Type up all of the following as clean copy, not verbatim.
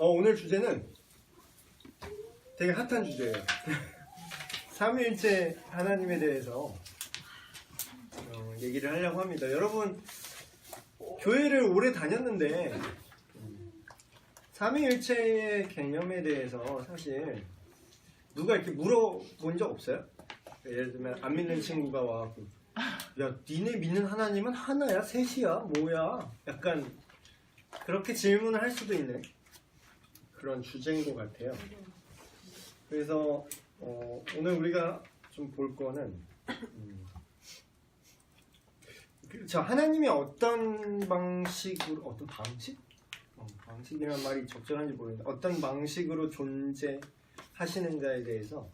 오늘 주제는 되게 핫한 주제예요. 삼위일체 하나님에 대해서 얘기를 하려고 합니다. 여러분, 교회를 오래 다녔는데 삼위일체의 개념에 대해서 사실 누가 이렇게 물어본 적 없어요? 예를 들면 안 믿는 친구가 와갖고 야, 니네 믿는 하나님은 하나야? 셋이야? 뭐야? 약간 그렇게 질문을 할 수도 있는 그런 주제인 것 같아요. 그래서 오늘 우리가 좀 볼 거는 저 하나님이 어떤 방식으로, 어떤 방식? 방식이라는 말이 적절한지 모르겠는데 어떤 방식으로 존재하시는가에 대해서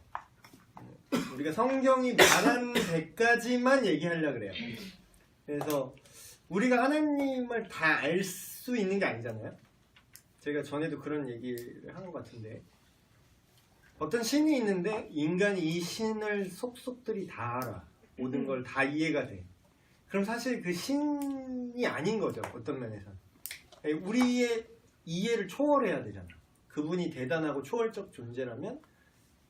우리가 성경이 말한 데까지만 얘기하려고 그래요. 그래서 우리가 하나님을 다 알 수 있는 게 아니잖아요. 제가 전에도 그런 얘기를 한 것 같은데 어떤 신이 있는데 인간이 이 신을 속속들이 다 알아. 모든 걸 다 이해가 돼. 그럼 사실 그 신이 아닌 거죠. 어떤 면에서. 우리의 이해를 초월해야 되잖아. 그분이 대단하고 초월적 존재라면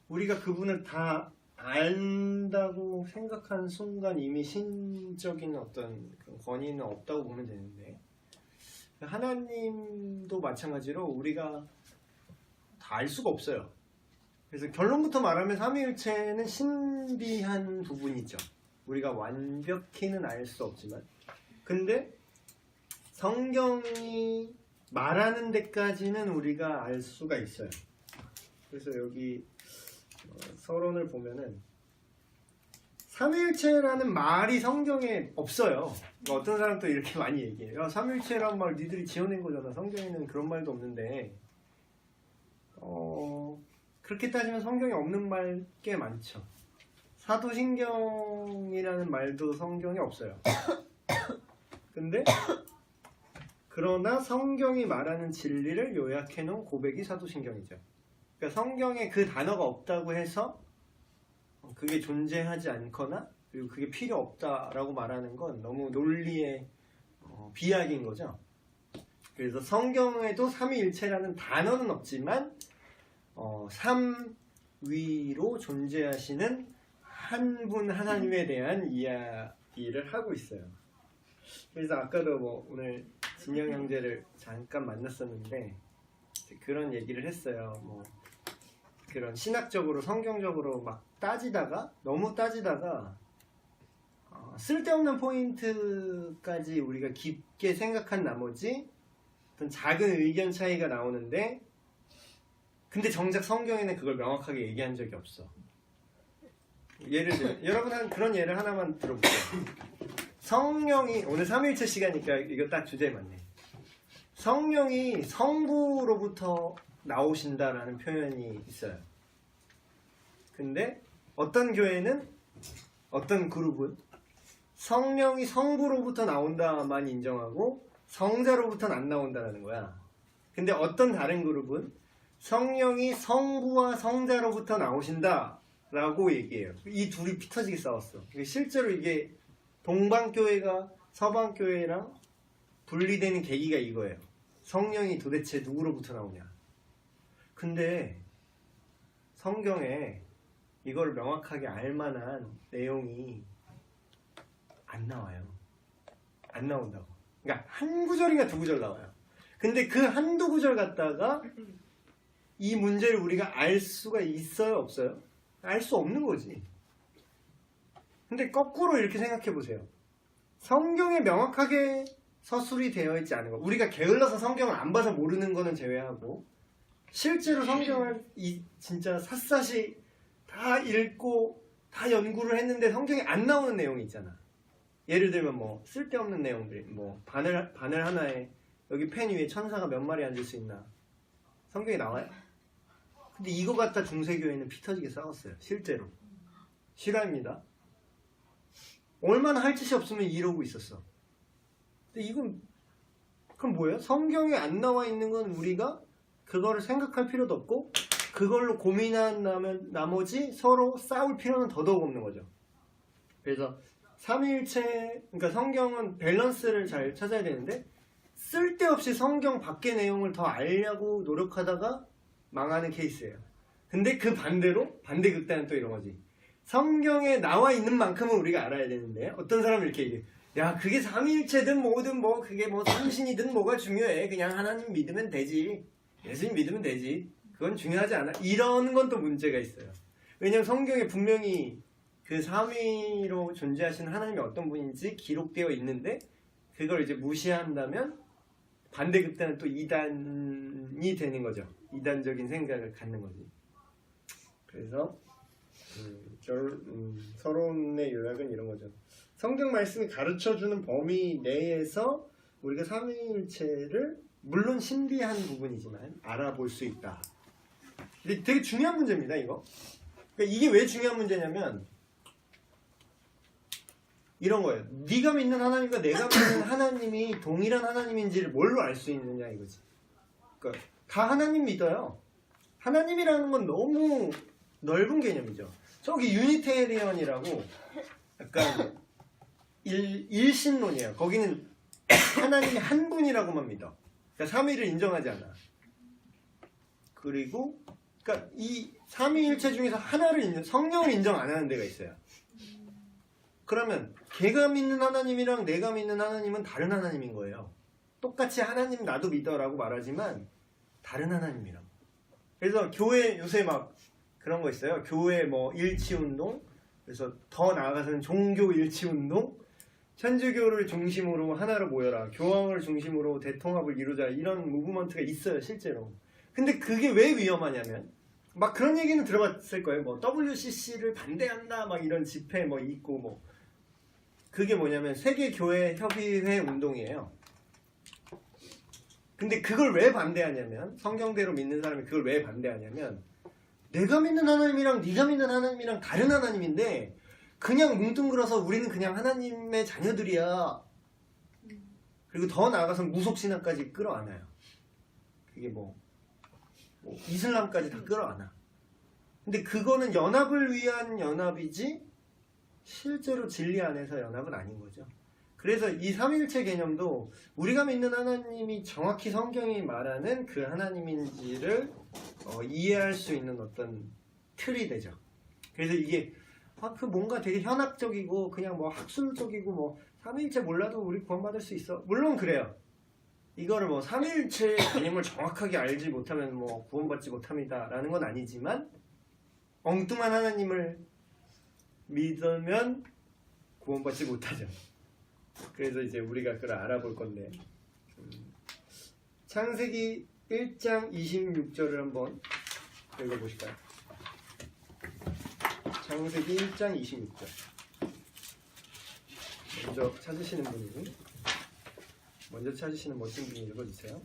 우리가 그분을 다 안다고 생각한 순간 이미 신적인 어떤 권위는 없다고 보면 되는데 하나님도 마찬가지로 우리가 다 알 수가 없어요. 그래서 결론부터 말하면 삼위일체는 신비한 부분이죠. 우리가 완벽히는 알 수 없지만 근데 성경이 말하는 데까지는 우리가 알 수가 있어요. 그래서 여기 서론을 보면은 삼위일체라는 말이 성경에 없어요. 어떤 사람도 이렇게 많이 얘기해요. 야, 삼위일체라는 말 니들이 지어낸 거잖아. 성경에는 그런 말도 없는데 그렇게 따지면 성경에 없는 말 꽤 많죠. 사도신경이라는 말도 성경에 없어요. 근데 그러나 성경이 말하는 진리를 요약해 놓은 고백이 사도신경이죠. 그러니까 성경에 그 단어가 없다고 해서 그게 존재하지 않거나 그리고 그게 필요 없다라고 말하는 건 너무 논리의 비약인 거죠. 그래서 성경에도 삼위일체라는 단어는 없지만 삼위로 존재하시는 한 분 하나님에 대한 이야기를 하고 있어요. 그래서 아까도 오늘 진영 형제를 잠깐 만났었는데 그런 얘기를 했어요. 그런 신학적으로 성경적으로 막 너무 따지다가 쓸데없는 포인트까지 우리가 깊게 생각한 나머지 어떤 작은 의견 차이가 나오는데 근데 정작 성경에는 그걸 명확하게 얘기한 적이 없어. 예를 들면 여러분 한 그런 예를 하나만 들어볼게요. 성령이 오늘 삼위일체 시간이니까 이거 딱 주제에 맞네. 성령이 성부로부터 나오신다라는 표현이 있어요. 근데 어떤 교회는 어떤 그룹은 성령이 성부로부터 나온다만 인정하고 성자로부터는 안 나온다라는 거야. 근데 어떤 다른 그룹은 성령이 성부와 성자로부터 나오신다라고 얘기해요. 이 둘이 피 터지게 싸웠어. 실제로 이게 동방교회가 서방교회랑 분리되는 계기가 이거예요. 성령이 도대체 누구로부터 나오냐. 근데 성경에 이걸 명확하게 알만한 내용이 안 나와요. 안 나온다고. 그러니까 한 구절인가 두 구절 나와요. 근데 그 한두 구절 갖다가 이 문제를 우리가 알 수가 있어요? 없어요? 알 수 없는 거지. 근데 거꾸로 이렇게 생각해 보세요. 성경에 명확하게 서술이 되어 있지 않은 거. 우리가 게을러서 성경을 안 봐서 모르는 거는 제외하고 실제로 성경을 진짜 샅샅이 다 읽고 다 연구를 했는데 성경에 안 나오는 내용이 있잖아. 예를 들면 쓸데없는 내용들, 바늘 하나에 여기 펜 위에 천사가 몇 마리 앉을 수 있나? 성경에 나와요? 근데 이거 갖다 중세교회는 피 터지게 싸웠어요. 실제로. 실화입니다. 얼마나 할 짓이 없으면 이러고 있었어. 근데 이건 그럼 뭐예요? 성경에 안 나와 있는 건 우리가 그거를 생각할 필요도 없고 그걸로 고민한 나머지 서로 싸울 필요는 더더욱 없는 거죠. 그래서 삼위일체, 그러니까 성경은 밸런스를 잘 찾아야 되는데 쓸데없이 성경 밖의 내용을 더 알려고 노력하다가 망하는 케이스예요. 근데 그 반대로 반대 극단은 또 이런 거지. 성경에 나와 있는 만큼은 우리가 알아야 되는데 어떤 사람은 이렇게 얘기해. 야, 그게 삼위일체든 뭐든 뭐 그게 뭐 삼신이든 뭐가 중요해. 그냥 하나님 믿으면 되지. 예수님 믿으면 되지. 그건 중요하지 않아. 이런 건 또 문제가 있어요. 왜냐면 성경에 분명히 그 삼위로 존재하시는 하나님이 어떤 분인지 기록되어 있는데 그걸 이제 무시한다면 반대 극단은 또 이단이 되는 거죠. 이단적인 생각을 갖는 거지. 그래서 서론의 요약은 이런 거죠. 성경 말씀이 가르쳐주는 범위 내에서 우리가 삼위일체를 물론 신비한 부분이지만 알아볼 수 있다. 근데 되게 중요한 문제입니다, 이거. 그러니까 이게 왜 중요한 문제냐면 이런 거예요. 네가 믿는 하나님과 내가 믿는 하나님이 동일한 하나님인지를 뭘로 알 수 있느냐 이거지. 그러니까 다 하나님 믿어요. 하나님이라는 건 너무 넓은 개념이죠. 저기 유니테리언이라고 약간 일신론이에요. 거기는 하나님이 한 분이라고만 믿어. 그러니까 삼위를 인정하지 않아. 그리고 그러니까 이 삼위일체 중에서 하나를 성령을 인정 안 하는 데가 있어요. 그러면 걔가 믿는 하나님이랑 내가 믿는 하나님은 다른 하나님인 거예요. 똑같이 하나님 나도 믿어라고 말하지만 다른 하나님이라고. 그래서 교회 요새 막 그런 거 있어요. 교회 뭐 일치운동, 그래서 더 나아가서는 종교 일치운동, 천주교를 중심으로 하나로 모여라, 교황을 중심으로 대통합을 이루자, 이런 무브먼트가 있어요 실제로. 근데 그게 왜 위험하냐면 막 그런 얘기는 들어봤을 거예요. 뭐 WCC를 반대한다 막 이런 집회 뭐 있고 뭐 그게 뭐냐면 세계교회협의회 운동이에요. 근데 그걸 왜 반대하냐면 성경대로 믿는 사람이 그걸 왜 반대하냐면 내가 믿는 하나님이랑 네가 믿는 하나님이랑 다른 하나님인데 그냥 뭉뚱그려서 우리는 그냥 하나님의 자녀들이야. 그리고 더 나아가서 무속신앙까지 끌어안아요. 그게 뭐 이슬람까지 다 끌어안아. 근데 그거는 연합을 위한 연합이지 실제로 진리 안에서 연합은 아닌 거죠. 그래서 이 삼위일체 개념도 우리가 믿는 하나님이 정확히 성경이 말하는 그 하나님인지를 이해할 수 있는 어떤 틀이 되죠. 그래서 이게 그 뭔가 되게 현학적이고 그냥 뭐 학술적이고 뭐 삼위일체 몰라도 우리 구원받을 수 있어. 물론 그래요. 이거를 뭐 삼위일체 개념을 정확하게 알지 못하면 뭐 구원받지 못합니다라는 건 아니지만 엉뚱한 하나님을 믿으면 구원받지 못하죠. 그래서 이제 우리가 그걸 알아볼 건데 창세기 1장 26절을 한번 읽어보실까요? 창세기 1장 26절 먼저 찾으시는 멋진 분이 읽어주세요.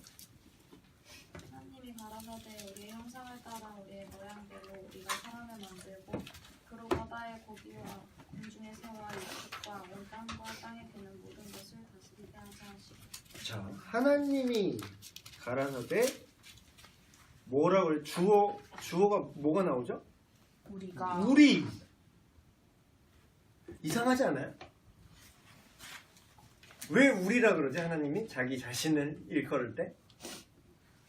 하나님이 가라사대 우리의 형상을 따라 우리의 모양대로 우리가 사람을 만들고 그로 바다의 고기와 공중의 새와 육식과 온 땅과 땅에 피는 모든 것을 다스리게 하자 하시고. 자, 하나님이 가라사대 뭐라고 해요? 주어가 뭐가 나오죠? 우리. 이상하지 않아요? 왜 우리라 그러지 하나님이? 자기 자신을 일컬을 때?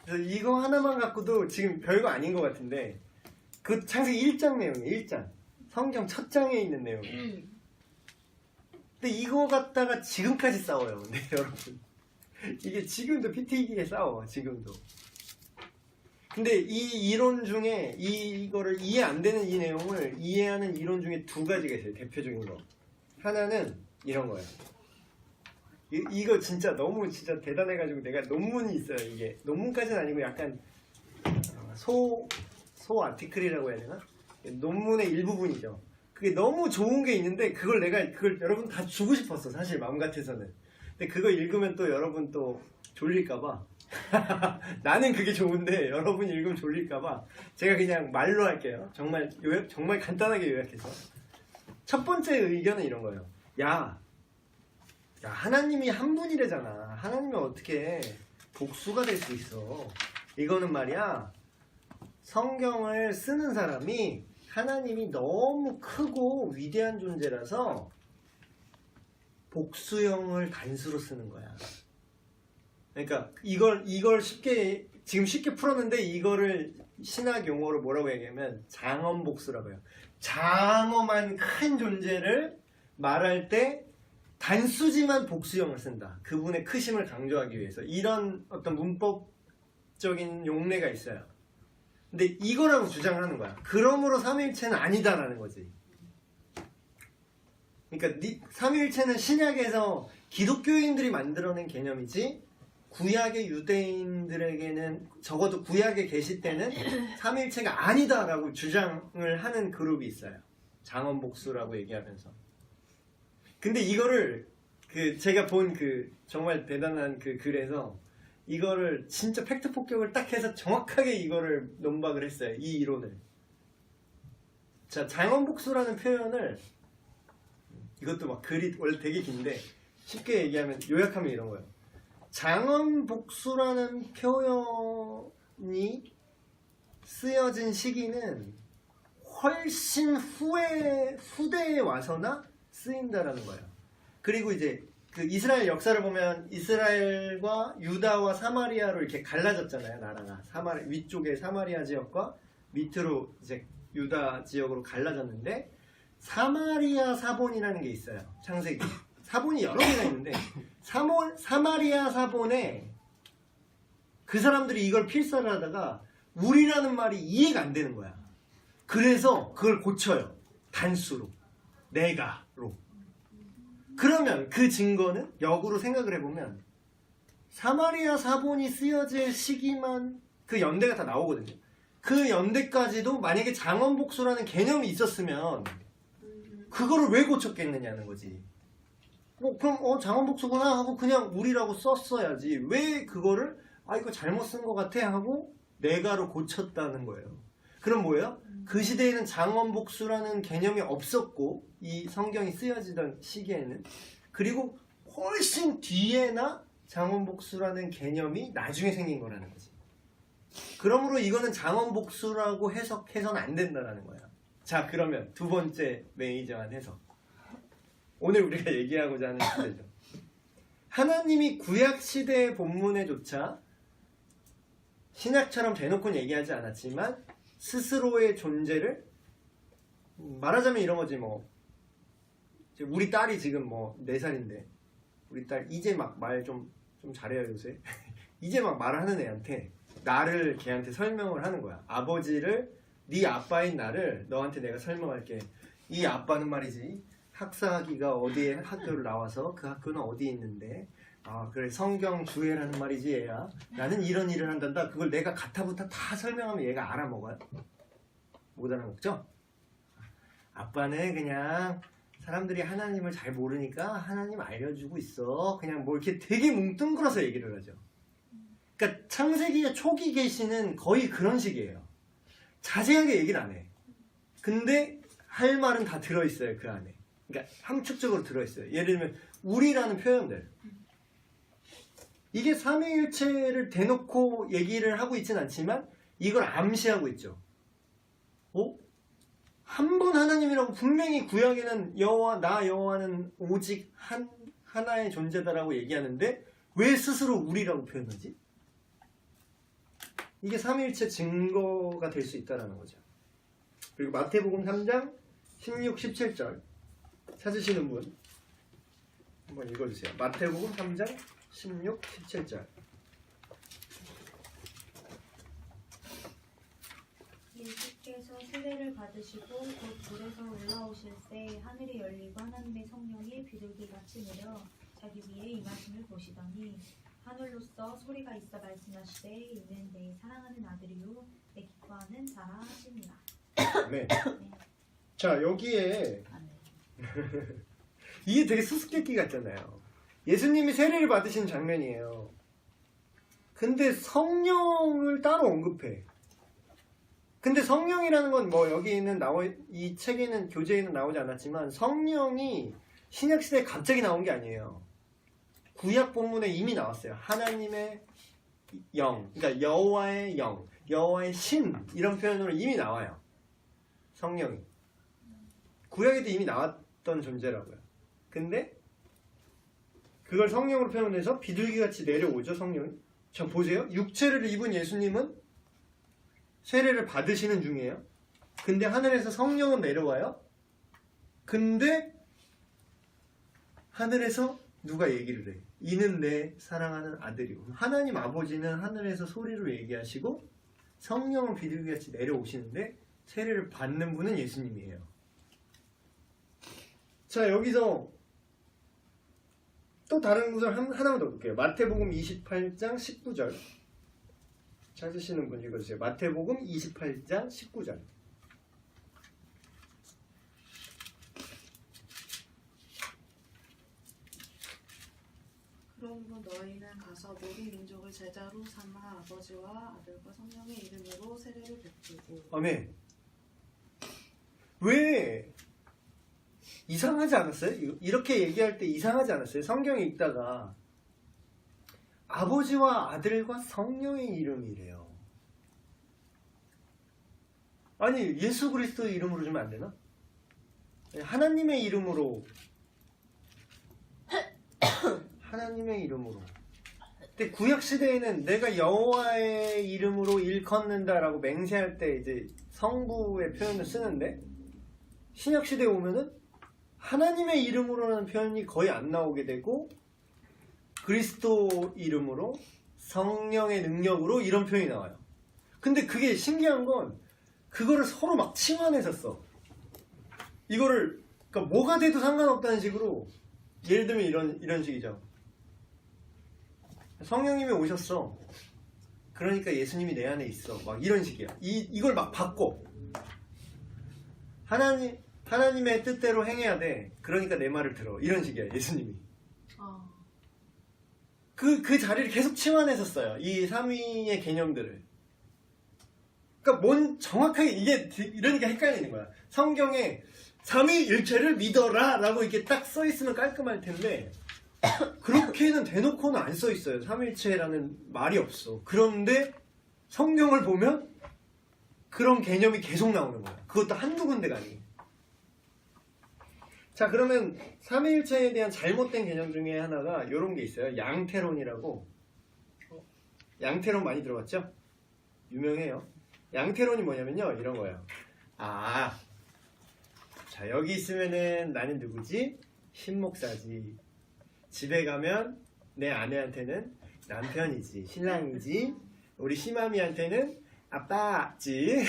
그래서 이거 하나만 갖고도 지금 별거 아닌 것 같은데 그 창세기 1장 내용이에요. 1장 성경 첫 장에 있는 내용이에요. 근데 이거 갖다가 지금까지 싸워요. 근데 여러분 이게 지금도 PT기에 싸워. 지금도. 근데 이 이론 중에 이거를 이해 안 되는 이 내용을 이해하는 이론 중에 두 가지가 있어요. 대표적인 거. 하나는 이런 거예요. 이거 진짜 너무 진짜 대단해가지고 내가 논문이 있어요. 이게 논문까지는 아니고 약간 소 아티클이라고 해야 되나? 논문의 일부분이죠. 그게 너무 좋은 게 있는데 그걸 여러분 다 주고 싶었어. 사실 마음 같아서는. 근데 그거 읽으면 또 여러분 또 졸릴까봐. 나는 그게 좋은데 여러분 읽으면 졸릴까봐 제가 그냥 말로 할게요. 정말 간단하게 요약해서. 첫 번째 의견은 이런 거예요. 야, 하나님이 한 분이래잖아. 하나님이 어떻게 복수가 될 수 있어. 이거는 말이야, 성경을 쓰는 사람이 하나님이 너무 크고 위대한 존재라서 복수형을 단수로 쓰는 거야. 그러니까 이걸 지금 쉽게 풀었는데 이거를 신학 용어로 뭐라고 얘기하면 장엄복수라고 해요. 장엄한 큰 존재를 말할 때 단수지만 복수형을 쓴다. 그분의 크심을 강조하기 위해서 이런 어떤 문법적인 용례가 있어요. 근데 이거라고 주장하는 거야. 그러므로 삼위일체는 아니다라는 거지. 그러니까 삼위일체는 신약에서 기독교인들이 만들어낸 개념이지 구약의 유대인들에게는 적어도 구약에 계실 때는 삼위일체가 아니다라고 주장을 하는 그룹이 있어요. 장엄복수라고 얘기하면서. 근데 이거를 제가 본 정말 대단한 글에서 이거를 진짜 팩트 폭격을 딱 해서 정확하게 이거를 논박을 했어요. 이 이론을. 자, 장엄복수라는 표현을 이것도 막 글이 원래 되게 긴데 쉽게 얘기하면 요약하면 이런 거예요. 장엄복수라는 표현이 쓰여진 시기는 훨씬 후대에 와서나 쓰인다라는 거예요. 그리고 이제 이스라엘 역사를 보면 이스라엘과 유다와 사마리아로 이렇게 갈라졌잖아요. 나라가 위쪽에 사마리아 지역과 밑으로 이제 유다 지역으로 갈라졌는데 사마리아 사본이라는 게 있어요. 창세기 사본이 여러 개가 있는데 사마리아 사본에 그 사람들이 이걸 필사를 하다가 우리라는 말이 이해가 안 되는 거야. 그래서 그걸 고쳐요. 단수로 내가로. 그러면 그 증거는 역으로 생각을 해보면 사마리아 사본이 쓰여질 시기만 그 연대가 다 나오거든요. 그 연대까지도 만약에 장엄복수라는 개념이 있었으면 그거를 왜 고쳤겠느냐는 거지. 그럼 장엄복수구나 하고 그냥 우리라고 썼어야지. 왜 그거를 이거 잘못 쓴 것 같아 하고 내가로 고쳤다는 거예요. 그럼 뭐예요? 그 시대에는 장엄복수라는 개념이 없었고 이 성경이 쓰여지던 시기에는 그리고 훨씬 뒤에나 장엄복수라는 개념이 나중에 생긴 거라는 거지. 그러므로 이거는 장엄복수라고 해석해서는 안 된다는 거야. 자, 그러면 두 번째 메이저한 해석. 오늘 우리가 얘기하고자 하는 주제죠. 하나님이 구약시대의 본문에조차 신약처럼 대놓고는 얘기하지 않았지만 스스로의 존재를 말하자면 이런 거지 뭐. 우리 딸이 지금 4살인데 우리 딸 이제 막 말 좀 잘해요 요새. 이제 막 말하는 애한테 나를 걔한테 설명을 하는 거야. 아버지를 네 아빠인 나를 너한테 내가 설명할게. 이 아빠는 말이지 학사하기가 어디에 학교를 나와서 그 학교는 어디에 있는데 그래 성경 주해라는 말이지 얘야. 나는 이런 일을 한단다. 그걸 내가 가타부타 다 설명하면 얘가 알아먹어요? 못 알아먹죠? 아빠는 그냥 사람들이 하나님을 잘 모르니까 하나님 알려주고 있어. 그냥 뭐 이렇게 되게 뭉뚱그려서 얘기를 하죠. 그러니까 창세기의 초기 계시는 거의 그런 식이에요. 자세하게 얘기를 안 해. 근데 할 말은 다 들어있어요. 그 안에. 그러니까 함축적으로 들어있어요. 예를 들면 우리라는 표현들. 이게 삼위일체를 대놓고 얘기를 하고 있진 않지만 이걸 암시하고 있죠. 한 분 하나님이라고 분명히 구약에는 나 여호와는 오직 하나의 존재다라고 얘기하는데 왜 스스로 우리라고 표현하지? 이게 삼위일체 증거가 될 수 있다는 거죠. 그리고 마태복음 3장 16, 17절 찾으시는 분 한번 읽어주세요. 마태복음 3장 16, 17절. 예수께서 세례를 받으시고 곧 물에서 올라오실 때 하늘이 열리고 하나님의 성령이 비둘기같이 내려 자기 위에 임하심을 보시더니 하늘로서 소리가 있어 말씀하시되 이는 내 사랑하는 아들이요 내 기뻐하는 자라 하시니라. 네. 자, 여기에 이게 되게 수수께끼 같잖아요. 예수님이 세례를 받으신 장면이에요. 근데 성령을 따로 언급해. 근데 성령이라는 건 여기는 이 책에는 교재에는 나오지 않았지만 성령이 신약시대에 갑자기 나온 게 아니에요. 구약 본문에 이미 나왔어요. 하나님의 영, 그러니까 여호와의 영, 여호와의 신 이런 표현으로 이미 나와요. 성령이. 구약에도 이미 나왔던 존재라고요. 근데 그걸 성령으로 표현해서 비둘기같이 내려오죠, 성령이. 자, 보세요. 육체를 입은 예수님은 세례를 받으시는 중이에요. 근데 하늘에서 성령은 내려와요. 근데 하늘에서 누가 얘기를 해. 이는 내 사랑하는 아들이고. 하나님 아버지는 하늘에서 소리로 얘기하시고 성령은 비둘기같이 내려오시는데 세례를 받는 분은 예수님이에요. 자, 여기서 또 다른 구절 하나만 더 볼게요. 마태복음 28장 19절. 찾으시는 분 읽어주세요. 마태복음 28장 19절. 그러므로 너희는 가서 모든 민족을 제자로 삼아 아버지와 아들과 성령의 이름으로 세례를 베풀고. 아멘. 왜 이상하지 않았어요? 이렇게 얘기할 때 이상하지 않았어요? 성경에 읽다가 아버지와 아들과 성령의 이름이래요. 아니, 예수 그리스도의 이름으로 주면 안 되나? 하나님의 이름으로. 하나님의 이름으로. 근데 구약 시대에는 내가 여호와의 이름으로 일컫는다라고 맹세할 때 이제 성부의 표현을 쓰는데, 신약 시대에 오면은 하나님의 이름으로는 표현이 거의 안 나오게 되고 그리스도 이름으로 성령의 능력으로 이런 표현이 나와요. 근데 그게 신기한 건 그거를 서로 막 칭환해서 써. 이거를 그러니까 뭐가 돼도 상관없다는 식으로. 예를 들면 이런 식이죠. 성령님이 오셨어. 그러니까 예수님이 내 안에 있어. 막 이런 식이야. 이걸 막 바꿔. 하나님의 뜻대로 행해야 돼. 그러니까 내 말을 들어. 이런 식이야, 예수님이. 그 자리를 계속 치환해서 써요. 이 삼위의 개념들을. 그러니까 정확하게 이러니까 헷갈리는 거야. 성경에 삼위일체를 믿어라 라고 이렇게 딱 써 있으면 깔끔할 텐데 그렇게는 대놓고는 안 써 있어요. 삼위일체라는 말이 없어. 그런데 성경을 보면 그런 개념이 계속 나오는 거야. 그것도 한두 군데가 아니에요. 자, 그러면 삼위일체에 대한 잘못된 개념 중에 하나가 이런 게 있어요. 양태론이라고. 양태론 많이 들어봤죠? 유명해요. 양태론이 뭐냐면요, 이런 거예요. 자, 여기 있으면은 나는 누구지? 신목사지. 집에 가면 내 아내한테는 남편이지, 신랑이지. 우리 시마미한테는 아빠지.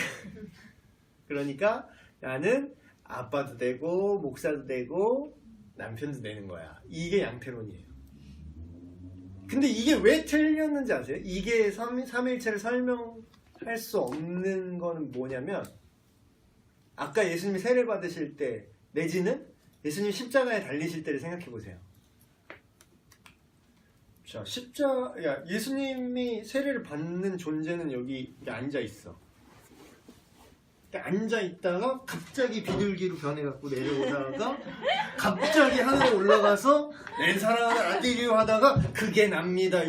그러니까 나는 아빠도 되고 목사도 되고 남편도 되는 거야. 이게 양태론이에요. 근데 이게 왜 틀렸는지 아세요? 이게 삼위일체를 설명할 수 없는 거는 뭐냐면, 아까 예수님이 세례 받으실 때 내지는 예수님 십자가에 달리실 때를 생각해 보세요. 자, 예수님이 세례를 받는 존재는 여기 앉아 있어. 앉아 있다가 갑자기 비둘기로 변해갖고 내려오다가 갑자기 하늘에 올라가서 내 사랑하는 아들이요 하다가 그게 납니다.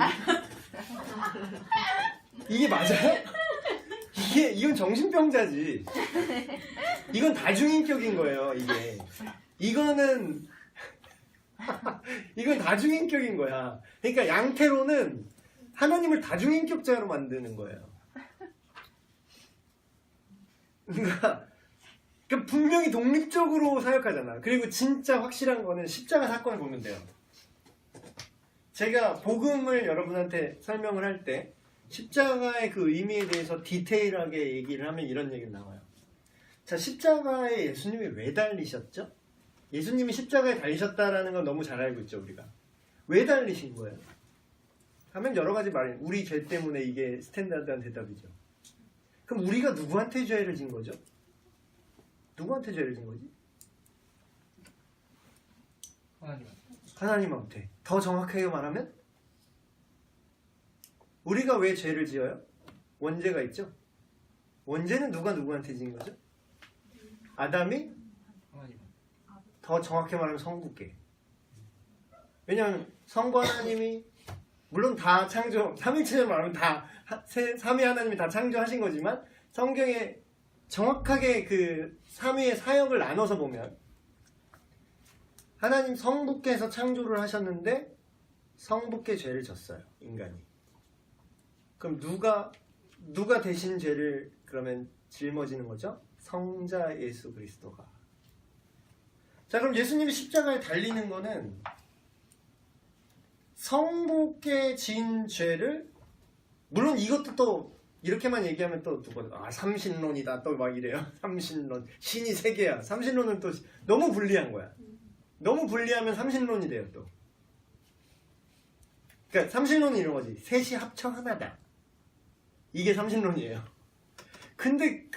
이게 맞아요? 이건 정신병자지. 이건 다중인격인 거예요. 이건 다중인격인 거야. 그러니까 양태로는 하나님을 다중인격자로 만드는 거예요. 그러니까 분명히 독립적으로 사역하잖아. 그리고 진짜 확실한 거는 십자가 사건을 보면 돼요. 제가 복음을 여러분한테 설명을 할 때 십자가의 그 의미에 대해서 디테일하게 얘기를 하면 이런 얘기가 나와요. 자, 십자가에 예수님이 왜 달리셨죠? 예수님이 십자가에 달리셨다라는 건 너무 잘 알고 있죠, 우리가. 왜 달리신 거예요? 하면 여러 가지 말이, 우리 죄 때문에 이게 스탠다드한 대답이죠. 그럼 우리가 누구한테 죄를 진 거죠? 누구한테 죄를 진 거지? 하나님한테. 더 정확하게 말하면 우리가 왜 죄를 지어요? 원죄가 있죠? 원죄는 누구한테 지은 거죠? 아담이? 더 정확히 말하면 성부께. 왜냐하면 성부 하나님이 물론 다 창조, 삼위일체를 말하면 다 삼위 하나님이 다 창조하신 거지만 성경에 정확하게 그 삼위의 사역을 나눠서 보면 하나님 성부께서 창조를 하셨는데 성부께 죄를 졌어요. 인간이. 그럼 누가 대신 죄를 그러면 짊어지는 거죠? 성자 예수 그리스도가. 자, 그럼 예수님이 십자가에 달리는 거는 성부께 진 죄를, 물론 이것도 또 이렇게만 얘기하면 또 누가 삼신론이다 또 막 이래요. 삼신론, 신이 세 개야. 삼신론은 또 너무 불리한 거야. 너무 불리하면 삼신론이 돼요 또. 그러니까 삼신론은 이런 거지. 셋이 합쳐 하나다. 이게 삼신론이에요. 근데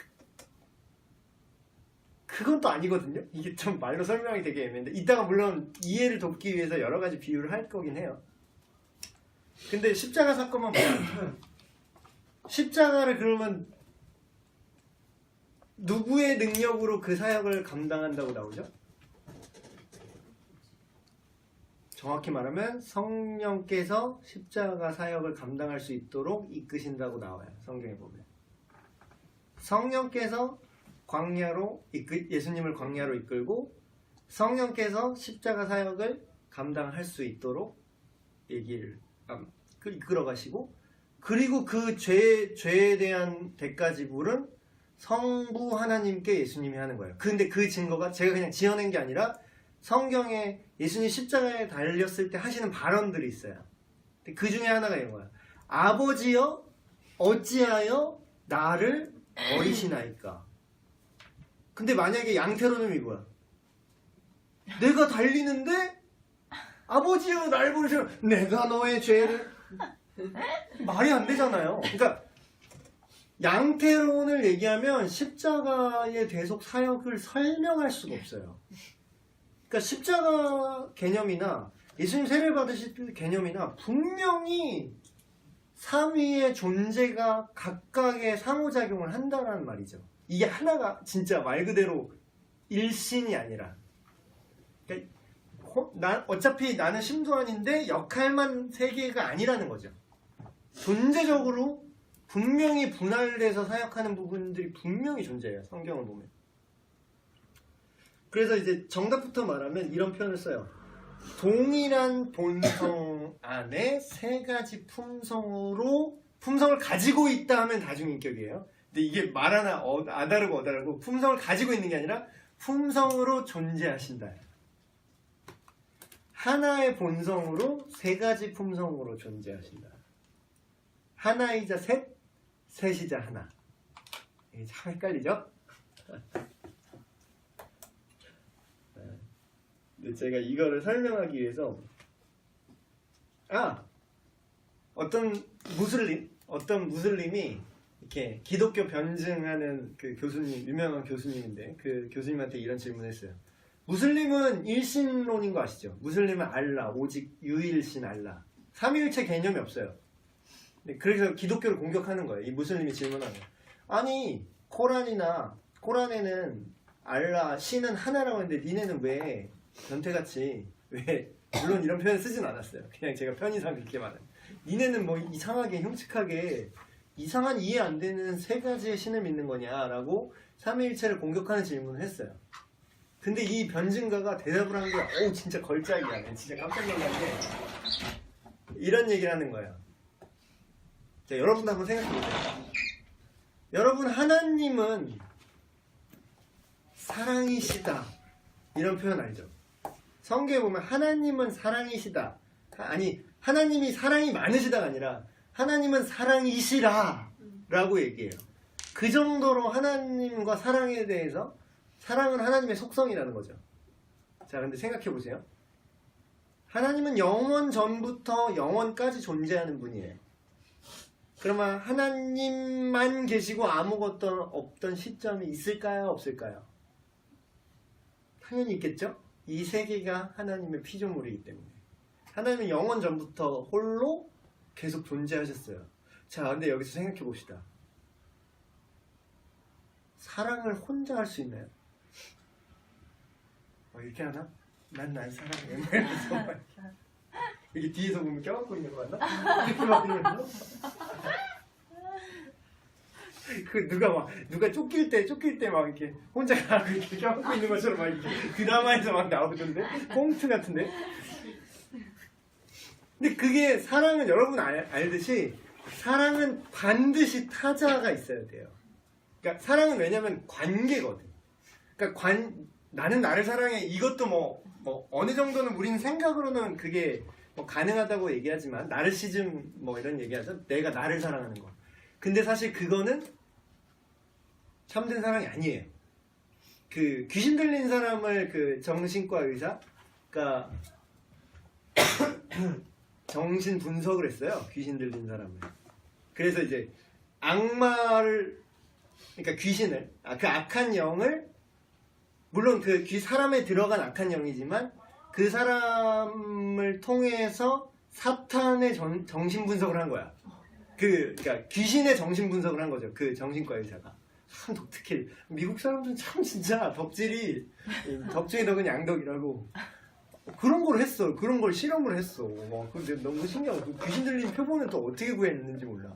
그건 또 아니거든요. 이게 좀 말로 설명이 되게 애매한데, 이따가 물론 이해를 돕기 위해서 여러 가지 비유를 할 거긴 해요. 근데 십자가 사건만 보면 십자가를 그러면 누구의 능력으로 그 사역을 감당한다고 나오죠? 정확히 말하면 성령께서 십자가 사역을 감당할 수 있도록 이끄신다고 나와요. 성경에 보면. 성령께서 예수님을 광야로 이끌고 성령께서 십자가 사역을 감당할 수 있도록 이끌어 가시고, 그리고 그 죄에 대한 대가 지불은 성부 하나님께 예수님이 하는 거예요. 근데 그 증거가 제가 그냥 지어낸 게 아니라 성경에 예수님 십자가에 달렸을 때 하시는 발언들이 있어요. 그 중에 하나가 이런 거야. 아버지여 어찌하여 나를 버리시나이까. 근데 만약에 양태로는 이거야. 내가 달리는데 아버지여 나를 버리시나, 내가 너의 죄를. 말이 안 되잖아요. 그러니까 양태론을 얘기하면 십자가의 대속 사역을 설명할 수가 없어요. 그러니까 십자가 개념이나 예수님 세례 받으실 때 개념이나 분명히 삼위의 존재가 각각의 상호작용을 한다는 말이죠. 이게 하나가 진짜 말 그대로 일신이 아니라, 그러니까 어차피 나는 심도안인데 역할만 세 개가 아니라는 거죠. 존재적으로 분명히 분할돼서 사역하는 부분들이 분명히 존재해요. 성경을 보면. 그래서 이제 정답부터 말하면 이런 표현을 써요. 동일한 본성 안에 세 가지 품성을 가지고 있다 하면 다중인격이에요. 근데 이게 말 하나 아다르고 어다르고, 품성을 가지고 있는 게 아니라 품성으로 존재하신다. 하나의 본성으로 세 가지 품성으로 존재하신다. 하나이자 셋, 셋이자 하나. 이게 참 헷갈리죠? 제가 이거를 설명하기 위해서 어떤 무슬림이 이렇게 기독교 변증하는 그 교수님, 유명한 교수님인데 그 교수님한테 이런 질문을 했어요. 무슬림은 일신론인 거 아시죠? 무슬림은 알라, 오직 유일신 알라, 삼위일체 개념이 없어요. 그래서 기독교를 공격하는 거예요. 이 무슬림이 질문하면, 아니 코란에는 알라, 신은 하나라고 했는데 니네는 왜 변태같이, 왜, 물론 이런 표현 쓰진 않았어요. 그냥 제가 편의상 그렇게 말해요. 니네는 뭐 이상하게 흉측하게 이상한 이해 안 되는 세 가지의 신을 믿는 거냐라고 삼위일체를 공격하는 질문을 했어요. 근데 이 변증가가 대답을 한 게 진짜 걸작이야. 진짜 깜짝 놀란 게 이런 얘기를 하는 거예요. 자, 여러분도 한번 생각해 보세요. 여러분, 하나님은 사랑이시다, 이런 표현 알죠? 성경에 보면 하나님은 사랑이시다, 아니 하나님이 사랑이 많으시다가 아니라 하나님은 사랑이시라 라고 얘기해요. 그 정도로 하나님과 사랑에 대해서, 사랑은 하나님의 속성이라는 거죠. 자, 근데 생각해 보세요. 하나님은 영원 전부터 영원까지 존재하는 분이에요. 그러면 하나님만 계시고 아무것도 없던 시점이 있을까요? 없을까요? 당연히 있겠죠? 이 세계가 하나님의 피조물이기 때문에. 하나님은 영원 전부터 홀로 계속 존재하셨어요. 자, 근데 여기서 생각해 봅시다. 사랑을 혼자 할 수 있나요? 이렇게 하나? 난 날 사랑해. 이게 뒤에서 보면 껴안고 있는 거 같나? 이렇게 막 이러면서? 누가 쫓길 때 막 이렇게 혼자 가고 이렇게 껴안고 있는 것처럼 막 이렇게 드라마에서 막 나오던데? 꽁트 같은데? 근데 그게 사랑은 여러분 알듯이 사랑은 반드시 타자가 있어야 돼요. 그러니까 사랑은 왜냐면 관계거든. 그러니까 나는 나를 사랑해. 이것도 뭐 어느 정도는 우리는 생각으로는 그게 뭐 가능하다고 얘기하지만 나르시즘 뭐 이런 얘기하죠. 내가 나를 사랑하는 거. 근데 사실 그거는 참된 사랑이 아니에요. 그 귀신 들린 사람을 그 정신과 의사가 정신 분석을 했어요. 귀신 들린 사람을. 그래서 이제 악마를, 그러니까 귀신을, 그 악한 영을, 물론 그 사람에 들어간 악한 영이지만 그 사람을 통해서 사탄의 정신 분석을 한 거야. 그러니까 귀신의 정신 분석을 한 거죠. 그 정신과 의사가. 참 독특해. 미국 사람들은 참 진짜 덕질이 덕중에 덕은 양덕이라고. 그런 걸 했어. 그런 걸 실험을 했어. 근데 너무 신기하고 그 귀신 들린 표본을 또 어떻게 구했는지 몰라.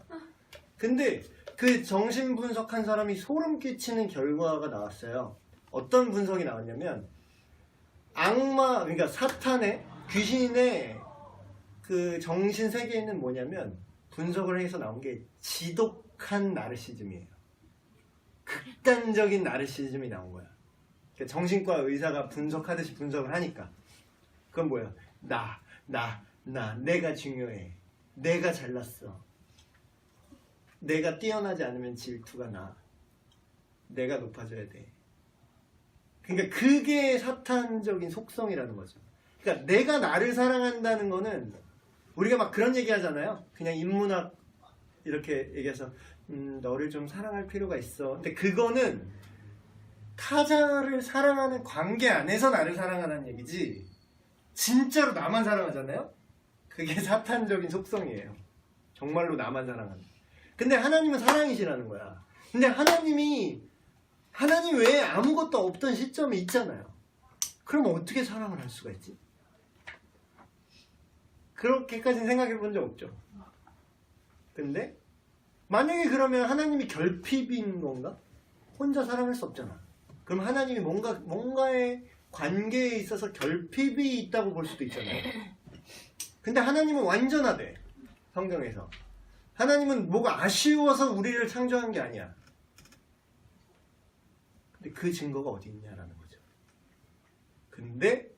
근데 그 정신 분석한 사람이 소름 끼치는 결과가 나왔어요. 어떤 분석이 나왔냐면 악마, 그러니까 사탄의 귀신의 그 정신 세계에는 뭐냐면 분석을 해서 나온 게 지독한 나르시즘이에요. 극단적인 나르시즘이 나온 거야. 그러니까 정신과 의사가 분석하듯이 분석을 하니까. 그건 뭐야? 내가 중요해. 내가 잘났어. 내가 뛰어나지 않으면 질투가 나. 내가 높아져야 돼. 그러니까 그게 사탄적인 속성이라는 거죠. 그러니까 내가 나를 사랑한다는 거는 우리가 막 그런 얘기 하잖아요. 그냥 인문학 이렇게 얘기해서 너를 좀 사랑할 필요가 있어. 근데 그거는 타자를 사랑하는 관계 안에서 나를 사랑하는 얘기지 진짜로 나만 사랑하잖아요? 그게 사탄적인 속성이에요. 정말로 나만 사랑하는. 근데 하나님은 사랑이시라는 거야. 근데 하나님 외에 아무것도 없던 시점이 있잖아요. 그럼 어떻게 사랑을 할 수가 있지? 그렇게까지는 생각해 본 적 없죠. 근데 만약에 그러면 하나님이 결핍인 건가? 혼자 사랑할 수 없잖아. 그럼 하나님이 뭔가의 관계에 있어서 결핍이 있다고 볼 수도 있잖아요. 근데 하나님은 완전하대. 성경에서. 하나님은 뭐가 아쉬워서 우리를 창조한 게 아니야. 근데 그 증거가 어디 있냐라는 거죠. 근데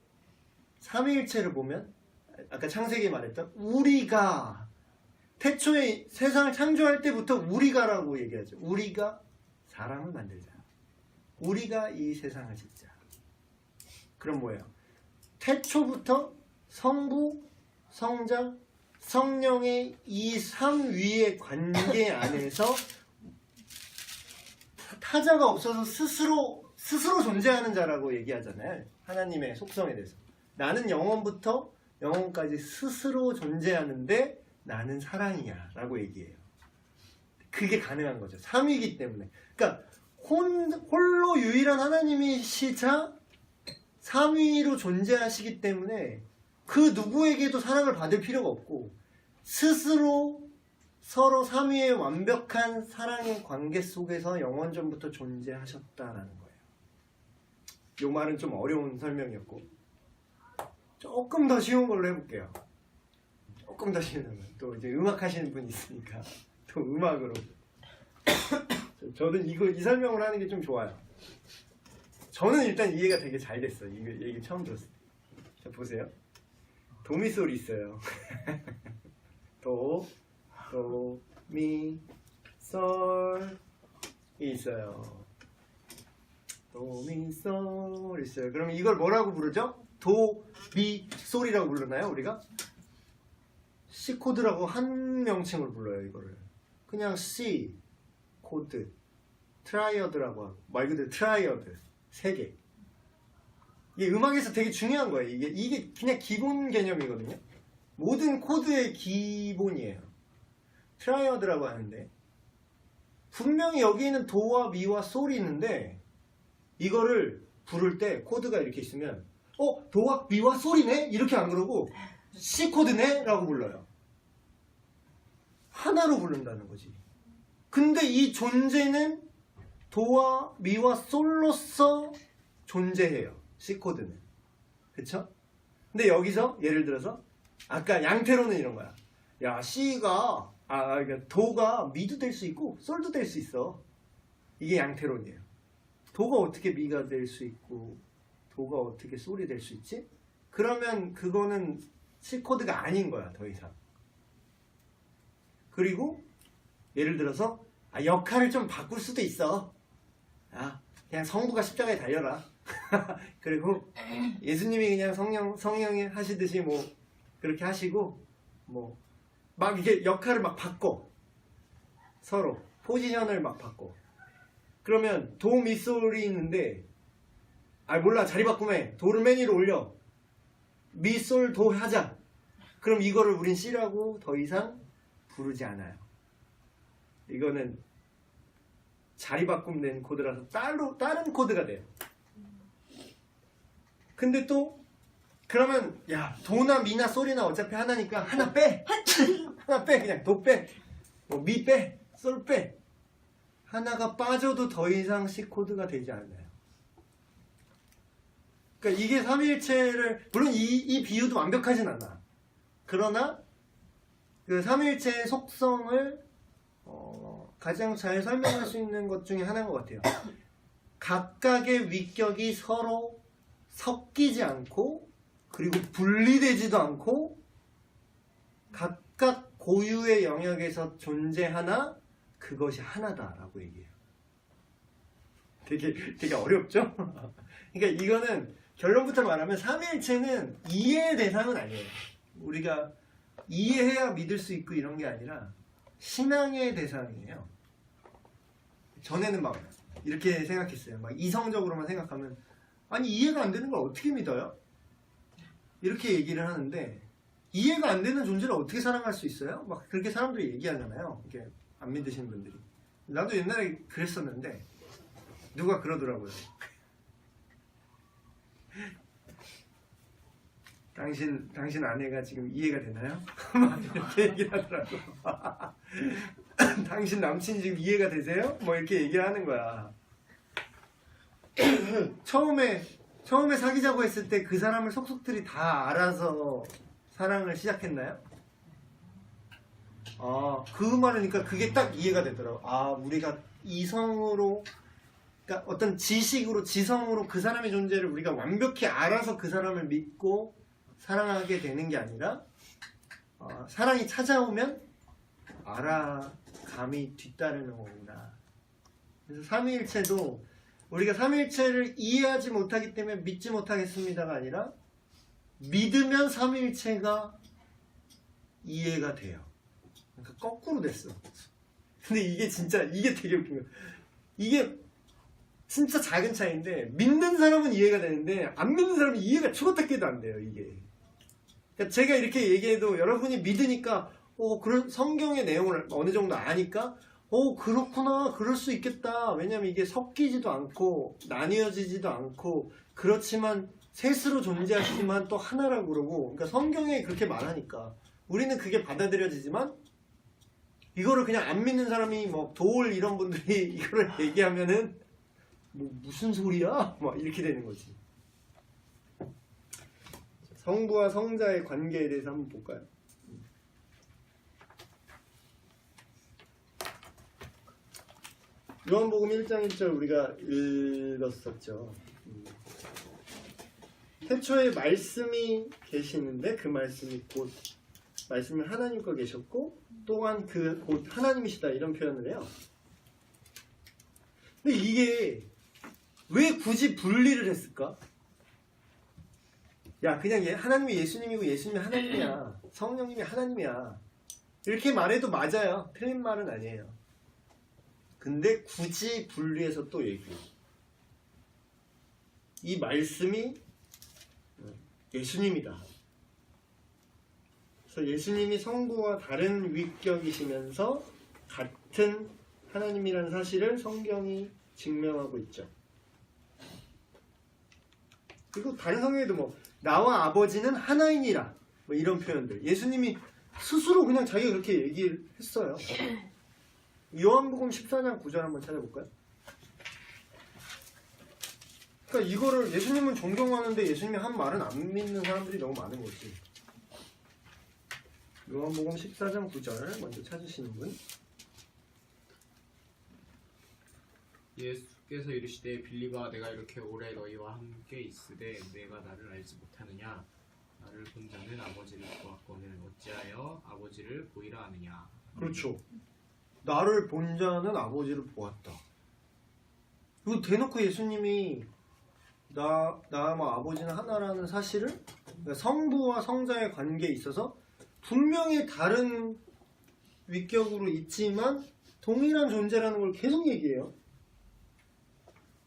삼위일체를 보면 아까 창세기에 말했던 우리가 태초에 세상을 창조할 때부터 우리가라고 얘기하죠. 우리가 사람을 만들자. 우리가 이 세상을 짓자. 그럼 뭐예요? 태초부터 성부, 성자, 성령의 이 삼위의 관계 안에서 타자가 없어서 스스로 존재하는 자라고 얘기하잖아요. 하나님의 속성에 대해서. 나는 영원부터 영원까지 스스로 존재하는데 나는 사랑이야 라고 얘기해요. 그게 가능한 거죠. 삼위이기 때문에. 그러니까 홀로 유일한 하나님이시자 삼위로 존재하시기 때문에 그 누구에게도 사랑을 받을 필요가 없고 스스로 서로 삼위의 완벽한 사랑의 관계 속에서 영원전부터 존재하셨다라는 거예요. 이 말은 좀 어려운 설명이었고 조금 더 쉬운 걸로 해볼게요. 조금 더 쉬운 또 이제 음악 하시는 분이 있으니까 또 음악으로 저는 이 설명을 하는 게 좀 좋아요. 저는 일단 이해가 되게 잘 됐어요. 이 얘기 처음 들었어요. 자 보세요. 도미솔이 있어요. 도, 미, 솔이 있어요. 도, 미, 솔 있어요. 그럼 이걸 뭐라고 부르죠? 도, 미, 솔이라고 부르나요? 우리가? C 코드라고 한 명칭으로 불러요. 이거를 그냥 C 코드 트라이어드라고 하고 말 그대로 트라이어드 3개. 이게 음악에서 되게 중요한 거예요. 이게 그냥 기본 개념이거든요. 모든 코드의 기본이에요. 트라이어드라고 하는데 분명히 여기에는 도와 미와 솔이 있는데 이거를 부를 때 코드가 이렇게 있으면 도와 미와 솔이네? 이렇게 안 그러고 C 코드네? 라고 불러요. 하나로 부른다는 거지. 근데 이 존재는 도와 미와 솔로서 존재해요. C 코드는. 그쵸? 근데 여기서 예를 들어서 아까 양태로는 이런 거야. 야, C가 그러니까 도가 미도 될 수 있고 솔도 될 수 있어. 이게 양태론이에요. 도가 어떻게 미가 될 수 있고 도가 어떻게 솔이 될 수 있지? 그러면 그거는 C 코드가 아닌 거야, 더 이상. 그리고 예를 들어서 역할을 좀 바꿀 수도 있어. 그냥 성부가 십자가에 달려라. 그리고 예수님이 그냥 성령이 하시듯이 뭐 그렇게 하시고 뭐 막 이게 역할을 막 바꿔. 서로 포지션을 막 바꿔. 그러면 도, 미, 솔이 있는데 몰라, 자리 바꾸면 도를 맨 위로 올려. 미, 솔, 도 하자. 그럼 이거를 우린 C라고 더 이상 부르지 않아요. 이거는 자리 바꾸면 코드라서 다른 코드가 돼요. 근데 또 그러면 야, 도나 미나 솔이나 어차피 하나니까 하나 빼. 하나 빼. 그냥 도 빼. 뭐 미 빼. 솔 빼. 하나가 빠져도 더 이상 C 코드가 되지 않아요. 그러니까 이게 삼위일체를, 물론 이 비유도 완벽하진 않아. 그러나 그 삼위일체의 속성을 가장 잘 설명할 수 있는 것 중에 하나인 것 같아요. 각각의 위격이 서로 섞이지 않고 그리고 분리되지도 않고 각각 고유의 영역에서 존재하나 그것이 하나다라고 얘기해요. 되게 어렵죠? 그러니까 이거는 결론부터 말하면 삼위일체는 이해의 대상은 아니에요. 우리가 이해해야 믿을 수 있고 이런 게 아니라 신앙의 대상이에요. 전에는 막 이렇게 생각했어요. 막 이성적으로만 생각하면 이해가 안 되는 걸 어떻게 믿어요? 이렇게 얘기를 하는데 이해가 안 되는 존재를 어떻게 사랑할 수 있어요? 막 그렇게 사람들이 얘기하잖아요. 이렇게 안 믿으시는 분들이. 나도 옛날에 그랬었는데 누가 그러더라고요. 당신 아내가 지금 이해가 되나요? 막 이렇게 얘기를 하더라고. 당신 남친이 지금 이해가 되세요? 뭐 이렇게 얘기를 하는 거야. 처음에 사귀자고 했을 때 그 사람을 속속들이 다 알아서 사랑을 시작했나요? 그 말이니까 그게 딱 이해가 되더라고. 우리가 이성으로, 그러니까 어떤 지식으로, 지성으로 그 사람의 존재를 우리가 완벽히 알아서 그 사람을 믿고 사랑하게 되는 게 아니라 사랑이 찾아오면 알아감이 뒤따르는 거구나. 그래서 삼위일체도 우리가 삼위일체를 이해하지 못하기 때문에 믿지 못하겠습니다가 아니라 믿으면 삼위일체가 이해가 돼요. 그러니까 거꾸로 됐어. 근데 이게 되게 웃긴 거야. 이게 진짜 작은 차이인데 믿는 사람은 이해가 되는데 안 믿는 사람은 이해가 죽었다 깨도 안 돼요. 이게. 그러니까 제가 이렇게 얘기해도 여러분이 믿으니까 그런 성경의 내용을 어느 정도 아니까 그렇구나, 그럴 수 있겠다. 왜냐면 이게 섞이지도 않고 나뉘어지지도 않고 그렇지만 셋으로 존재하시지만 또 하나라고 그러고, 그러니까 성경에 그렇게 말하니까 우리는 그게 받아들여지지만 이거를 그냥 안 믿는 사람이 뭐 도울 이런 분들이 이거를 얘기하면은 무슨 소리야? 막 이렇게 되는 거지. 성부와 성자의 관계에 대해서 한번 볼까요? 요한복음 1장 1절 우리가 읽었었죠. 태초에 말씀이 계시는데 그 말씀이 곧 말씀이 하나님과 계셨고 또한 그 곧 하나님이시다, 이런 표현을 해요. 근데 이게 왜 굳이 분리를 했을까? 야, 그냥 하나님이 예수님이고 예수님이 하나님이야, 성령님이 하나님이야, 이렇게 말해도 맞아요. 틀린 말은 아니에요. 근데 굳이 분리해서 또 얘기해요. 이 말씀이 예수님이다. 그래서 예수님이 성부와 다른 위격이시면서 같은 하나님이라는 사실을 성경이 증명하고 있죠. 그리고 다른 성경에도 뭐 나와 아버지는 하나이니라, 뭐 이런 표현들, 예수님이 스스로 그냥 자기가 그렇게 얘기했어요. 요한복음 14장 9절 한번 찾아볼까요? 그러니까 이거를 예수님은 존경하는데 예수님이 한 말은 안 믿는 사람들이 너무 많은 거지. 요한복음 14장 9절 먼저 찾으시는 분. 예수께서 이르시되 빌립아 내가 이렇게 오래 너희와 함께 있으되 내가 나를 알지 못하느냐 나를 본 자는 아버지를 보았거늘 어찌하여 아버지를 보이라 하느냐. 그렇죠. 나를 본 자는 아버지를 보았다. 이거 대놓고 예수님이 나와 아버지는 하나라는 사실을, 그러니까 성부와 성자의 관계에 있어서 분명히 다른 위격으로 있지만 동일한 존재라는 걸 계속 얘기해요.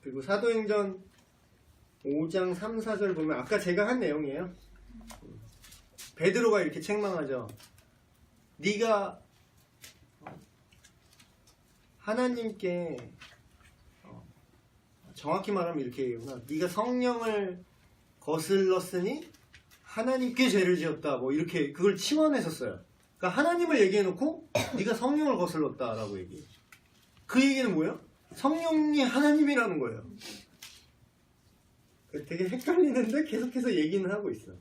그리고 사도행전 5장 3, 4절 보면 아까 제가 한 내용이에요. 베드로가 이렇게 책망하죠. 네가 하나님께, 정확히 말하면 이렇게 얘기구나. 네가 성령을 거슬렀으니 하나님께 죄를 지었다. 뭐 이렇게 그걸 치환했었어요. 그러니까 하나님을 얘기해놓고 네가 성령을 거슬렀다라고 얘기해요. 그 얘기는 뭐예요? 성령이 하나님이라는 거예요. 되게 헷갈리는데 계속해서 얘기는 하고 있어.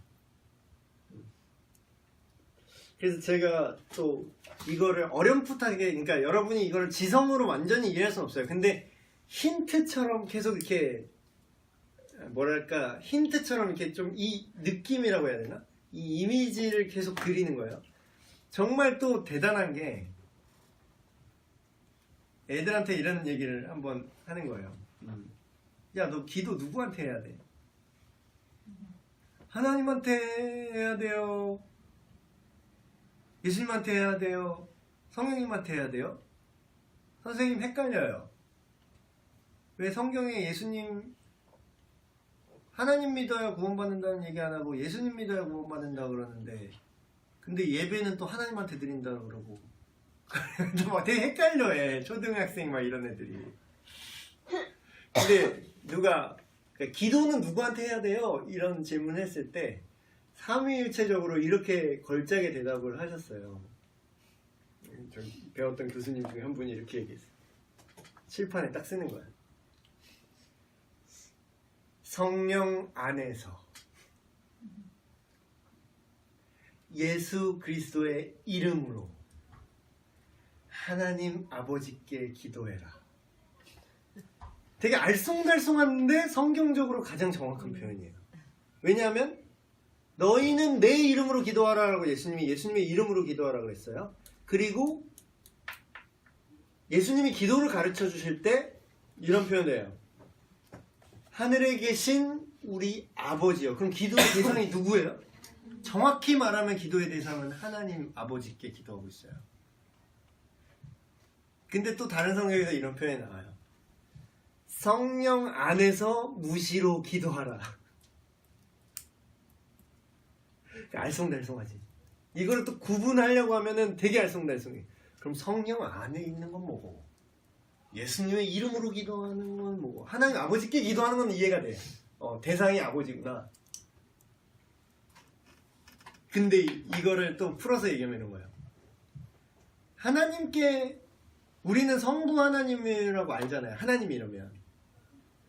그래서 제가 또 이거를 어렴풋하게, 그러니까 여러분이 이걸 지성으로 완전히 이해할 수는 없어요. 근데 힌트처럼 계속 이렇게, 뭐랄까, 힌트처럼 이렇게 좀 이 느낌이라고 해야 되나? 이 이미지를 계속 그리는 거예요. 정말 또 대단한 게 애들한테 이런 얘기를 한번 하는 거예요. 야, 너 기도 누구한테 해야 돼? 하나님한테 해야 돼요? 예수님한테 해야 돼요? 성령님한테 해야 돼요? 선생님 헷갈려요. 왜 성경에 예수님, 하나님 믿어야 구원받는다는 얘기 안 하고 예수님 믿어야 구원받는다 그러는데, 근데 예배는 또 하나님한테 드린다 그러고 막 되게 헷갈려해. 초등학생 막 이런 애들이. 근데 누가, 그러니까 기도는 누구한테 해야 돼요? 이런 질문을 했을 때 삼위일체적으로 이렇게 걸작의 대답을 하셨어요. 좀 배웠던 교수님 중에 한 분이 이렇게 얘기했어요. 칠판에 딱 쓰는 거야. 성령 안에서 예수 그리스도의 이름으로 하나님 아버지께 기도해라. 되게 알쏭달쏭한데 성경적으로 가장 정확한 표현이에요. 왜냐하면 너희는 내 이름으로 기도하라라고 예수님의 이름으로 기도하라고 했어요. 그리고 예수님이 기도를 가르쳐 주실 때 이런 표현을 해요. 하늘에 계신 우리 아버지요. 그럼 기도의 대상이 누구예요? 정확히 말하면 기도의 대상은 하나님 아버지께 기도하고 있어요. 근데 또 다른 성경에서 이런 표현이 나와요. 성령 안에서 무시로 기도하라. 알쏭달쏭하지. 이거를 또 구분하려고 하면은 되게 알쏭달쏭해. 그럼 성령 안에 있는 건 뭐고, 예수님의 이름으로 기도하는 건 뭐고, 하나님 아버지께 기도하는 건 이해가 돼. 대상이 아버지구나. 근데 이거를 또 풀어서 얘기하면 이런 거예요. 하나님께, 우리는 성부 하나님이라고 알잖아요. 하나님 이러면.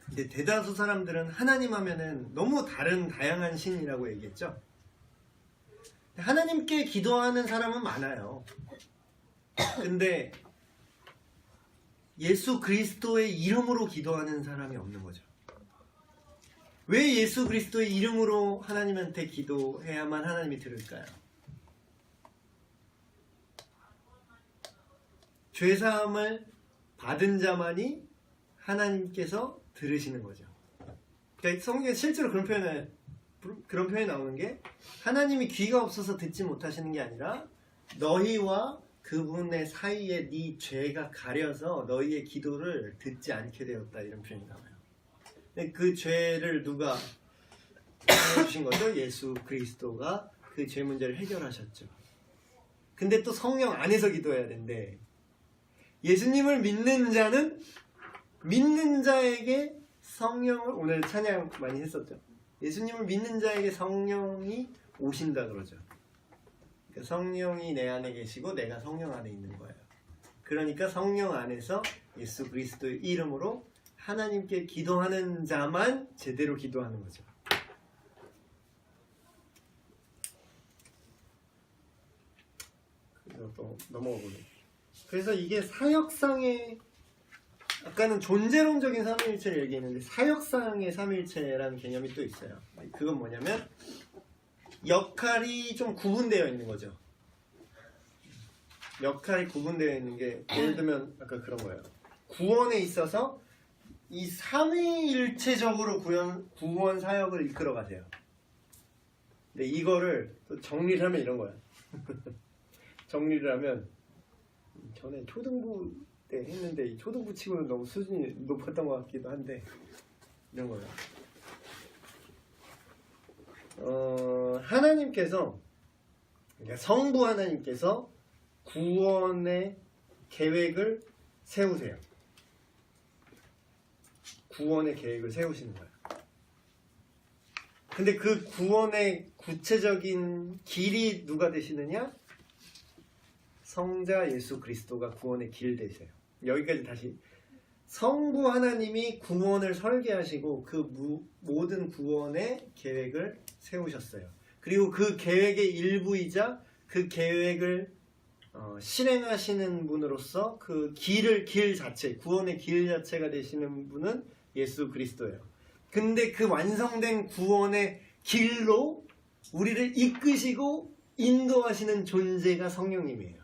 근데 대다수 사람들은 하나님 하면은 너무 다양한 신이라고 얘기했죠. 하나님께 기도하는 사람은 많아요. 근데 예수 그리스도의 이름으로 기도하는 사람이 없는 거죠. 왜 예수 그리스도의 이름으로 하나님한테 기도해야만 하나님이 들을까요? 죄사함을 받은 자만이 하나님께서 들으시는 거죠. 그러니까 성경에 실제로 그런 표현이 나오는 게, 하나님이 귀가 없어서 듣지 못하시는 게 아니라 너희와 그분의 사이에 네 죄가 가려서 너희의 기도를 듣지 않게 되었다, 이런 표현이 나와요. 근데 그 죄를 누가 해주신 거죠? 예수 그리스도가 그 죄 문제를 해결하셨죠. 근데 또 성령 안에서 기도해야 된대. 예수님을 믿는 자는 믿는 자에게 성령을, 오늘 찬양 많이 했었죠. 예수님을 믿는 자에게 성령이 오신다 그러죠. 그러니까 성령이 내 안에 계시고 내가 성령 안에 있는 거예요. 그러니까 성령 안에서 예수 그리스도의 이름으로 하나님께 기도하는 자만 제대로 기도하는 거죠. 넘어가 보네. 그래서 이게 사역상의 아까는 존재론적인 삼위일체를 얘기했는데 사역상의 삼위일체라는 개념이 또 있어요. 그건 뭐냐면 역할이 좀 구분되어 있는 거죠. 역할이 구분되어 있는 게 예를 들면 아까 그런 거예요. 구원에 있어서 이 삼위일체적으로 구원 사역을 이끌어 가세요. 근데 이거를 또 정리를 하면 이런 거야. 정리를 하면 전에 초등부 때 했는데 이 초등부 치고는 너무 수준이 높았던 것 같기도 한데 이런 거예요. 하나님께서 그러니까 성부 하나님께서 구원의 계획을 세우세요. 구원의 계획을 세우시는 거예요. 근데 그 구원의 구체적인 길이 누가 되시느냐? 성자 예수 그리스도가 구원의 길 되세요. 여기까지 다시. 성부 하나님이 구원을 설계하시고 그 모든 구원의 계획을 세우셨어요. 그리고 그 계획의 일부이자 그 계획을 실행하시는 분으로서 그 길 자체, 구원의 길 자체가 되시는 분은 예수 그리스도예요. 근데 그 완성된 구원의 길로 우리를 이끄시고 인도하시는 존재가 성령님이에요.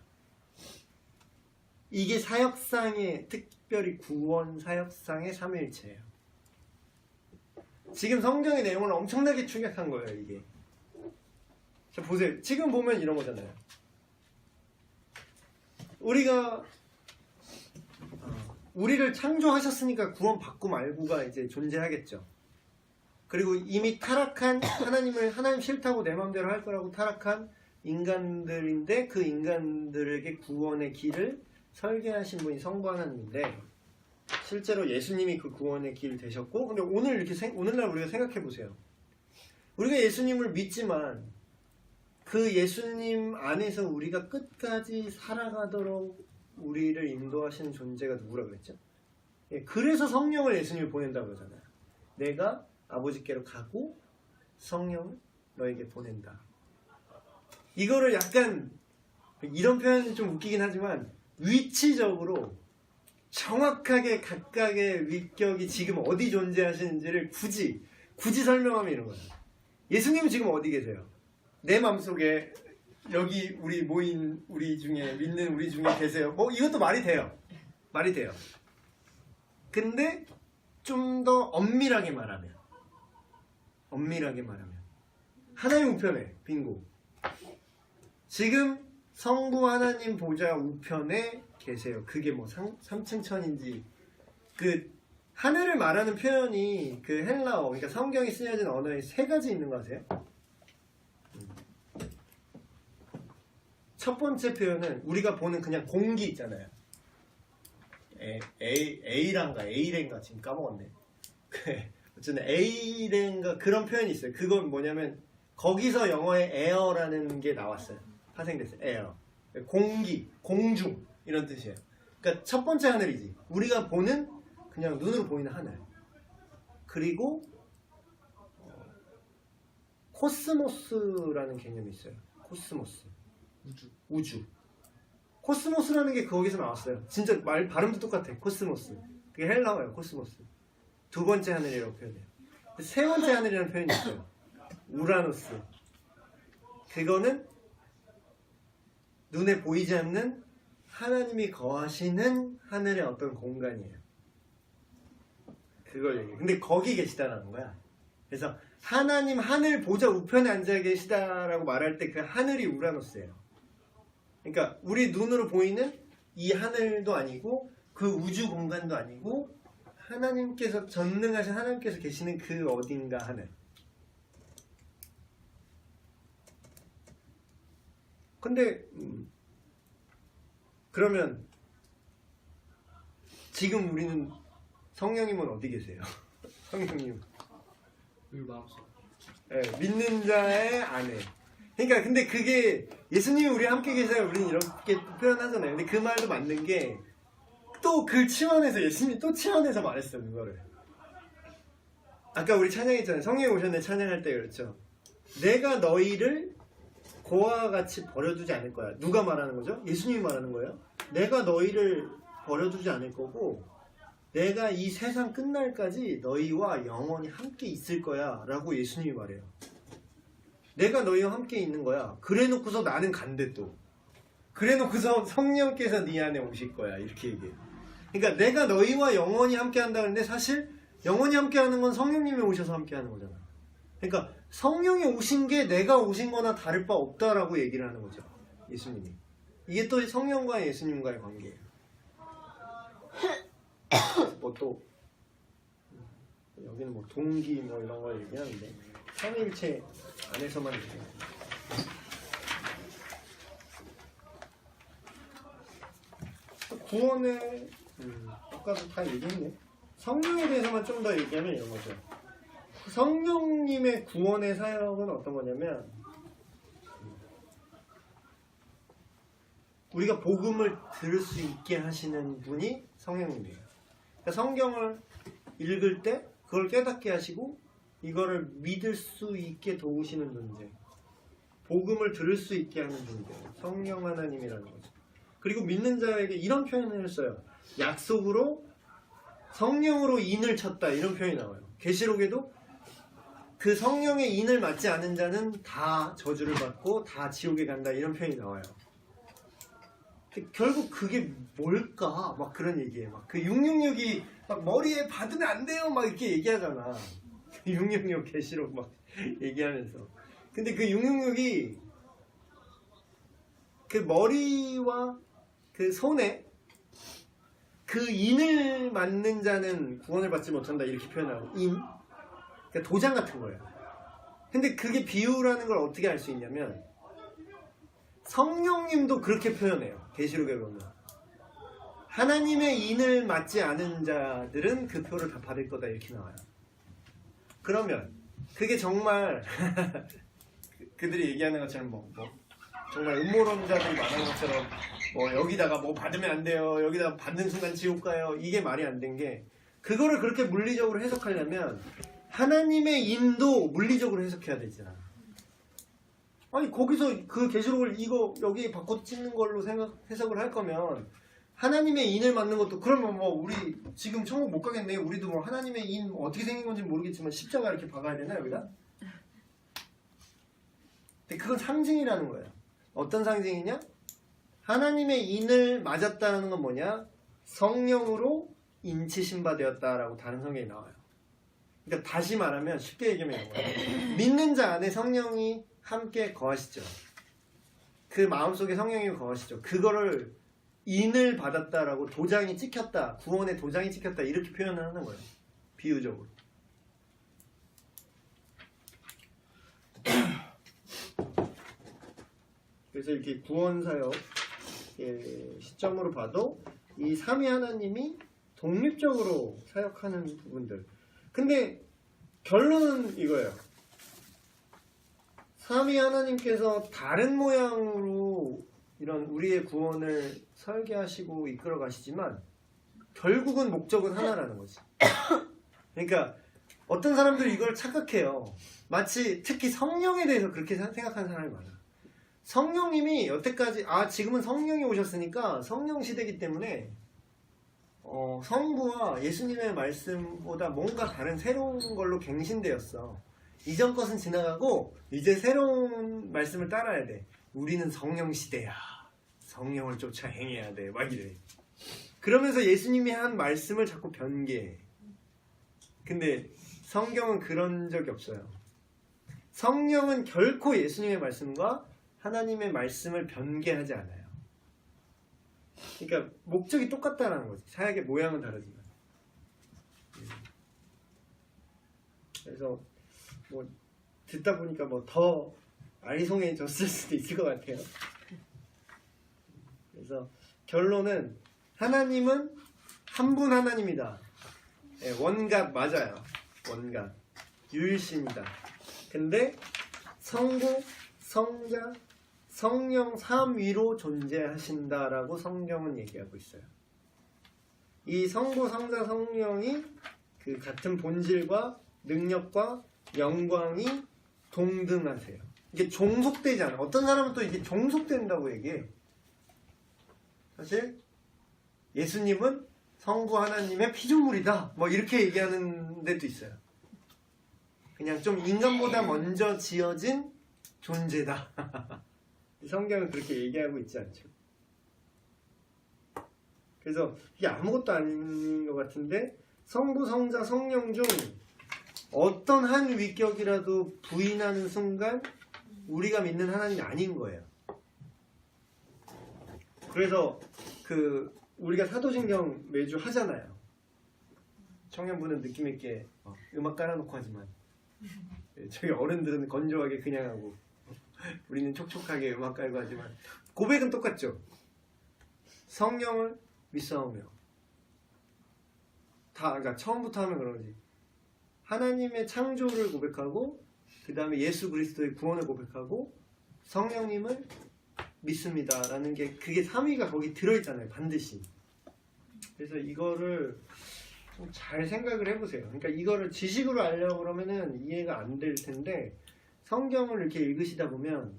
이게 사역상의, 특별히 구원 사역상의 삼위일체예요. 지금 성경의 내용을 엄청나게 충격한 거예요, 이게. 자, 보세요. 지금 보면 이런 거잖아요. 우리를 창조하셨으니까 구원 받고 말고가 이제 존재하겠죠. 그리고 이미 타락한 하나님 싫다고 내 마음대로 할 거라고 타락한 인간들인데 그 인간들에게 구원의 길을 설계하신 분이 성부 하나님인데 실제로 예수님이 그 구원의 길 되셨고 근데 오늘날 우리가 생각해 보세요. 우리가 예수님을 믿지만 그 예수님 안에서 우리가 끝까지 살아가도록 우리를 인도하시는 존재가 누구라 그랬죠? 그래서 성령을 예수님이 보낸다고 그러잖아요. 내가 아버지께로 가고 성령을 너에게 보낸다. 이거를 약간 이런 표현이 좀 웃기긴 하지만 위치적으로 정확하게 각각의 위격이 지금 어디 존재하시는지를 굳이 설명하면 이런 거예요. 예수님은 지금 어디 계세요? 내 마음속에 여기 우리 모인 우리 중에 믿는 우리 중에 계세요. 뭐 이것도 말이 돼요. 근데 좀 더 엄밀하게 말하면 하나님 우편에 빙고. 지금 성부 하나님 보좌 우편에 계세요. 그게 뭐 3층 천인지 그 하늘을 말하는 표현이 그 헬라어 그러니까 성경이 쓰여진 언어에 3가지 있는 거 아세요? 첫 번째 표현은 우리가 보는 그냥 공기 있잖아요. A란가 지금 까먹었네. 어쨌든 A란가 그런 표현이 있어요. 그건 뭐냐면 거기서 영어에 air라는 게 나왔어요. 파생됐어요. air. 공기, 공중 이런 뜻이에요. 그러니까 첫 번째 하늘이지. 우리가 보는 그냥 눈으로 보이는 하늘. 그리고 코스모스라는 개념이 있어요. 코스모스. 우주. 코스모스라는 게 거기서 나왔어요. 진짜 발음도 똑같아. 코스모스. 그게 헬라어예요. 코스모스. 두 번째 하늘이라고 표현해요. 세 번째 하늘이라는 표현이 있어요. 우라노스. 그거는 눈에 보이지 않는 하나님이 거하시는 하늘의 어떤 공간이에요. 그걸 얘기해요. 근데 거기 계시다라는 거야. 그래서 하나님 하늘 보좌 우편에 앉아 계시다라고 말할 때 그 하늘이 우라노스예요. 그러니까 우리 눈으로 보이는 이 하늘도 아니고 그 우주 공간도 아니고 하나님께서 전능하신 하나님께서 계시는 그 어딘가 하늘. 근데 그러면 지금 우리는 성령님은 어디 계세요? 성령님. 우리 마음속. 네, 믿는 자의 안에. 그러니까 근데 그게 예수님이 우리 함께 계세요. 우리는 이렇게 표현하잖아요. 근데 그 말도 맞는 게 또 그 치환해서 예수님이 또 치환해서 말했어요. 그거를. 아까 우리 찬양했잖아요. 성령이 오셨네 찬양할 때 그렇죠. 내가 너희를 그와 같이 버려두지 않을 거야. 누가 말하는 거죠? 예수님이 말하는 거예요. 내가 너희를 버려두지 않을 거고 내가 이 세상 끝날까지 너희와 영원히 함께 있을 거야 라고 예수님이 말해요. 내가 너희와 함께 있는 거야. 그래 놓고서 나는 간대 또. 그래 놓고서 성령께서 네 안에 오실 거야. 이렇게 얘기해요. 그러니까 내가 너희와 영원히 함께 한다는데 사실 영원히 함께 하는 건 성령님이 오셔서 함께 하는 거잖아. 그러니까 성령이 오신 게 내가 오신 거나 다를 바 없다라고 얘기를 하는 거죠. 예수님이. 이게 또 성령과 예수님과의 관계예요. 뭐 또 여기는 뭐 동기 뭐 이런 걸 얘기하는데 삼위일체 안에서만 얘기해요. 구원의 아까도 다 얘기했네. 성령에 대해서만 좀 더 얘기하면 이런 거죠. 성령님의 구원의 사역은 어떤 거냐면 우리가 복음을 들을 수 있게 하시는 분이 성령님이에요. 그러니까 성경을 읽을 때 그걸 깨닫게 하시고 이거를 믿을 수 있게 도우시는 존재, 복음을 들을 수 있게 하는 존재, 성령 하나님이라는 거죠. 그리고 믿는 자에게 이런 표현을 써요. 약속으로 성령으로 인을 쳤다 이런 표현이 나와요. 계시록에도 그 성령의 인을 맞지 않은 자는 다 저주를 받고 다 지옥에 간다 이런 표현이 나와요. 결국 그게 뭘까? 막 그런 얘기예요. 막 그 666이 막 머리에 받으면 안 돼요 막 이렇게 얘기하잖아. 666 계시록 막 얘기하면서. 근데 그 666이 그 머리와 그 손에 그 인을 맞는 자는 구원을 받지 못한다 이렇게 표현하고 인? 그러니까 도장 같은 거예요. 근데 그게 비유라는 걸 어떻게 알 수 있냐면 성령님도 그렇게 표현해요. 계시록에 보면 하나님의 인을 맞지 않은 자들은 그 표를 다 받을 거다 이렇게 나와요. 그러면 그게 정말 그들이 얘기하는 것처럼 뭐 정말 음모론자들이 말하는 것처럼 뭐 여기다가 뭐 받으면 안 돼요. 여기다가 받는 순간 지옥 가요. 이게 말이 안 된 게 그거를 그렇게 물리적으로 해석하려면 하나님의 인도 물리적으로 해석해야 되잖아. 아니 거기서 그 계시록을 이거 여기 바꿔 찍는 걸로 해석을 할 거면 하나님의 인을 맞는 것도 그러면 뭐 우리 지금 천국 못 가겠네. 우리도 뭐 하나님의 인 어떻게 생긴 건지 모르겠지만 십자가 이렇게 박아야 되나 여기다? 근데 그건 상징이라는 거예요. 어떤 상징이냐? 하나님의 인을 맞았다는 건 뭐냐? 성령으로 인치신바되었다라고 다른 성경에 나와요. 그러니까 다시 말하면 쉽게 얘기하면 이런 거예요. 믿는 자 안에 성령이 함께 거하시죠. 그 마음속에 성령이 거하시죠. 그거를 인을 받았다라고 도장이 찍혔다. 구원의 도장이 찍혔다. 이렇게 표현을 하는 거예요. 비유적으로. 그래서 이렇게 구원사역 시점으로 봐도 이 삼위 하나님이 독립적으로 사역하는 부분들. 근데 결론은 이거예요. 삼위 하나님께서 다른 모양으로 이런 우리의 구원을 설계하시고 이끌어 가시지만 결국은 목적은 하나라는 거지. 그러니까 어떤 사람들이 이걸 착각해요. 마치 특히 성령에 대해서 그렇게 생각하는 사람이 많아. 성령님이 여태까지 지금은 성령이 오셨으니까 성령 시대이기 때문에 성부와 예수님의 말씀보다 뭔가 다른 새로운 걸로 갱신되었어. 이전 것은 지나가고 이제 새로운 말씀을 따라야 돼. 우리는 성령 시대야. 성령을 쫓아 행해야 돼. 막 이래. 그러면서 예수님이 한 말씀을 자꾸 변개해. 근데 성경은 그런 적이 없어요. 성령은 결코 예수님의 말씀과 하나님의 말씀을 변개하지 않아요. 그러니까 목적이 똑같다는 거지. 사역의 모양은 다르지만. 그래서 뭐 듣다 보니까 뭐 더 아리송해졌을 수도 있을 것 같아요. 그래서 결론은 하나님은 한 분 하나님이다. 원갓 맞아요. 원갓 유일신이다. 근데 성부, 성자, 성령 삼위로 존재하신다라고 성경은 얘기하고 있어요. 이 성부, 성자, 성령이 그 같은 본질과 능력과 영광이 동등하세요. 이게 종속되지 않아. 어떤 사람은 또 이게 종속된다고 얘기해. 사실 예수님은 성부 하나님의 피조물이다. 뭐 이렇게 얘기하는 데도 있어요. 그냥 좀 인간보다 먼저 지어진 존재다. 성경은 그렇게 얘기하고 있지 않죠. 그래서 이게 아무것도 아닌 것 같은데 성부, 성자, 성령 중 어떤 한 위격이라도 부인하는 순간 우리가 믿는 하나님이 아닌 거예요. 그래서 우리가 사도신경 매주 하잖아요. 청년부는 느낌 있게 음악 깔아놓고 하지만 저희 어른들은 건조하게 그냥 하고 우리는 촉촉하게 음악 깔고 하지만 고백은 똑같죠. 성령을 믿사오며 그러니까 처음부터 하면 그런 거지. 하나님의 창조를 고백하고 그 다음에 예수 그리스도의 구원을 고백하고 성령님을 믿습니다 라는 게 그게 3위가 거기 들어있잖아요. 반드시. 그래서 이거를 좀 잘 생각을 해보세요. 그러니까 이거를 지식으로 알려고 그러면은 이해가 안 될 텐데 성경을 이렇게 읽으시다 보면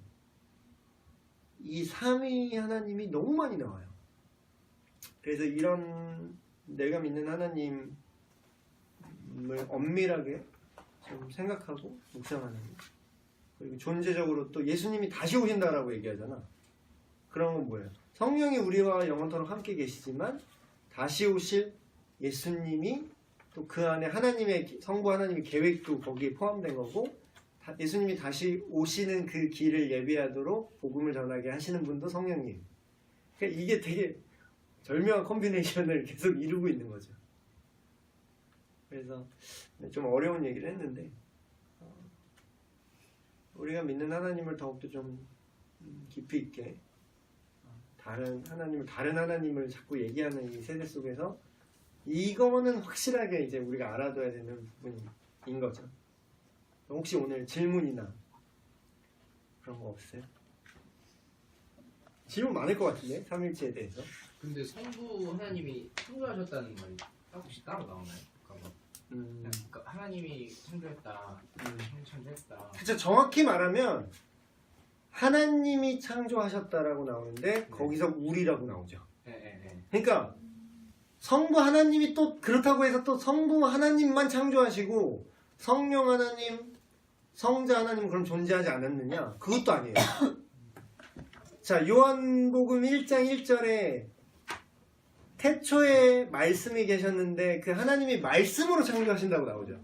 이 3위 하나님이 너무 많이 나와요. 그래서 이런 내가 믿는 하나님을 엄밀하게 좀 생각하고 묵상하는, 그리고 존재적으로 또 예수님이 다시 오신다라고 얘기하잖아. 그런 건 뭐예요? 성령이 우리와 영원토록 함께 계시지만 다시 오실 예수님이 또 그 안에 하나님의 성부 하나님의 계획도 거기에 포함된 거고, 예수님이 다시 오시는 그 길을 예비하도록 복음을 전하게 하시는 분도 성령님. 그러니까 이게 되게 절묘한 콤비네이션을 계속 이루고 있는 거죠. 그래서 좀 어려운 얘기를 했는데 우리가 믿는 하나님을 더욱더 좀 깊이 있게 다른 하나님을 자꾸 얘기하는 이 세대 속에서 이거는 확실하게 이제 우리가 알아둬야 되는 부분인 거죠. 혹시 오늘 질문이나 그런 거 없어요? 질문 많을 것 같은데, 삼일체에 대해서. 근데 성부 하나님이 창조하셨다는 말이 혹시 따로 나오나요? 그러니까 하나님이 창조했다, 창조했다. 그쵸, 정확히 말하면 하나님이 창조하셨다라고 나오는데 거기서 우리라고 나오죠. 그러니까 성부 하나님이 또 그렇다고 해서 또 성부 하나님만 창조하시고 성령 하나님, 성자 하나님 그럼 존재하지 않았느냐? 그것도 아니에요. 자, 요한복음 1장 1절에 태초에 말씀이 계셨는데 그 하나님이 말씀으로 창조하신다고 나오죠.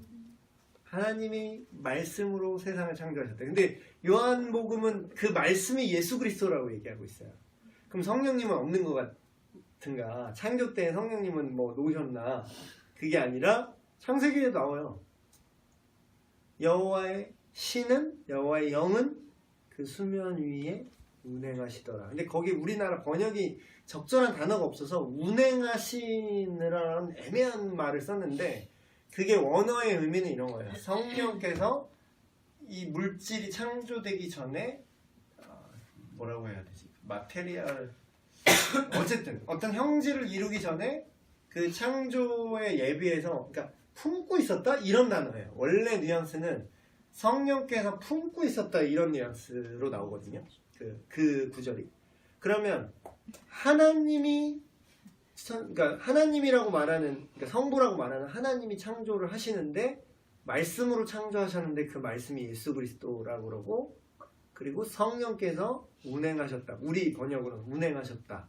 하나님이 말씀으로 세상을 창조하셨다. 근데 요한복음은 그 말씀이 예수 그리스도라고 얘기하고 있어요. 그럼 성령님은 없는 것 같은가? 창조 때 성령님은 뭐 놓으셨나? 그게 아니라 창세기에 나와요. 여호와의 신은, 여호와의 영은 그 수면 위에 운행하시더라. 근데 거기 우리나라 번역이 적절한 단어가 없어서 운행하시느라는 애매한 말을 썼는데 그게 원어의 의미는 이런 거예요. 성령께서 이 물질이 창조되기 전에 뭐라고 해야 되지? 마테리얼 어쨌든 어떤 형질을 이루기 전에 그 창조에 예비해서, 그러니까 품고 있었다 이런 단어예요. 원래 뉘앙스는 성령께서 품고 있었다 이런 뉘앙스로 나오거든요. 그 구절이. 그러면 하나님이, 그러니까 하나님이라고 말하는, 그러니까 성부라고 말하는 하나님이 창조를 하시는데 말씀으로 창조하셨는데 그 말씀이 예수 그리스도라고 그러고, 그리고 성령께서 운행하셨다. 우리 번역으로는 운행하셨다.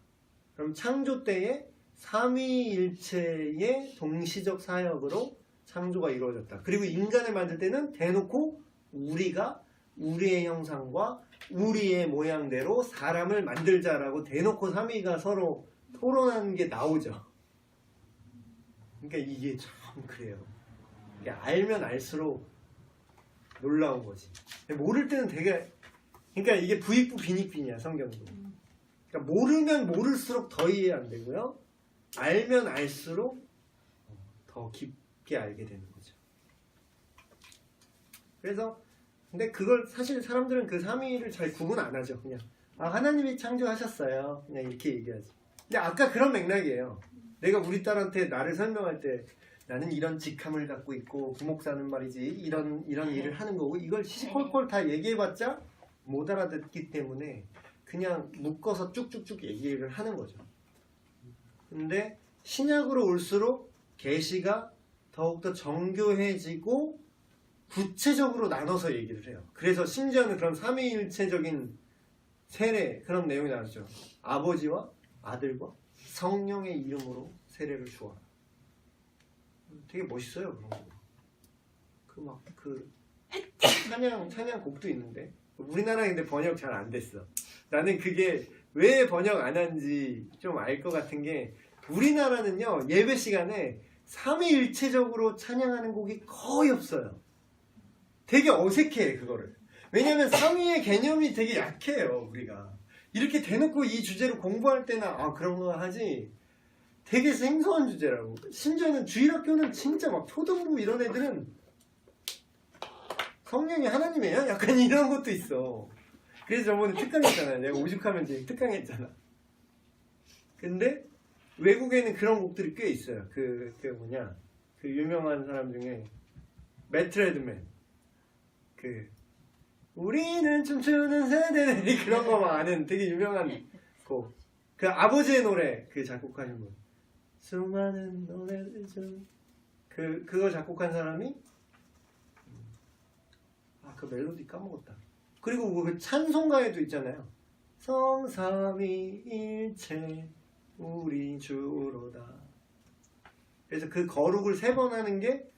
그럼 창조 때에 삼위일체의 동시적 사역으로 창조가 이루어졌다. 그리고 인간을 만들 때는 대놓고 우리가 우리의 형상과 우리의 모양대로 사람을 만들자라고 대놓고 삼위가 서로 토론하는 게 나오죠. 그러니까 이게 참 그래요. 이게 알면 알수록 놀라운 거지. 모를 때는 되게, 그러니까 이게 부익부 빈익빈이야, 성경도. 그러니까 모르면 모를수록 더 이해 안 되고요. 알면 알수록 더 깊게 알게 되는 거죠. 그래서 근데 그걸 사실 사람들은 그 삼위를 잘 구분 안 하죠. 그냥 하나님이 창조하셨어요. 그냥 이렇게 얘기하지. 근데 아까 그런 맥락이에요. 내가 우리 딸한테 나를 설명할 때 나는 이런 직함을 갖고 있고 부목사는 말이지 이런 일을 하는 거고, 이걸 시시콜콜 다 얘기해봤자 못 알아듣기 때문에 그냥 묶어서 쭉쭉쭉 얘기를 하는 거죠. 근데 신약으로 올수록 계시가 더욱더 정교해지고 구체적으로 나눠서 얘기를 해요. 그래서 심지어는 그런 삼위일체적인 세례 그런 내용이 나오죠. 아버지와 아들과 성령의 이름으로 세례를 주어라. 되게 멋있어요. 그런 거. 그 찬양 곡도 있는데 우리나라에 근데 번역 잘 안 됐어. 나는 그게 왜 번역 안 한지 좀 알 것 같은 게 우리나라는요 예배 시간에 삼위일체적으로 찬양하는 곡이 거의 없어요. 되게 어색해 그거를. 왜냐면 삼위의 개념이 되게 약해요 우리가. 이렇게 대놓고 이 주제로 공부할 때나 그런 거 하지 되게 생소한 주제라고. 심지어는 주일학교는 진짜 막 초등부 이런 애들은 성령이 하나님이에요? 약간 이런 것도 있어. 그래서 저번에 특강했잖아. 내가 오죽하면 되게 특강했잖아. 근데 외국에는 그런 곡들이 꽤 있어요. 그 유명한 사람 중에 매트 레드맨. 우리는 춤추는 세대들이 그런 거만 아는 되게 유명한 곡. 그 아버지의 노래 그 작곡하신 분. 수많은 노래들 중 그거 작곡한 사람이 그 멜로디 까먹었다. 그리고 그 찬송가에도 있잖아요. 성삼위일체 우리 주로다. 그래서 그 거룩을 3번 하는 게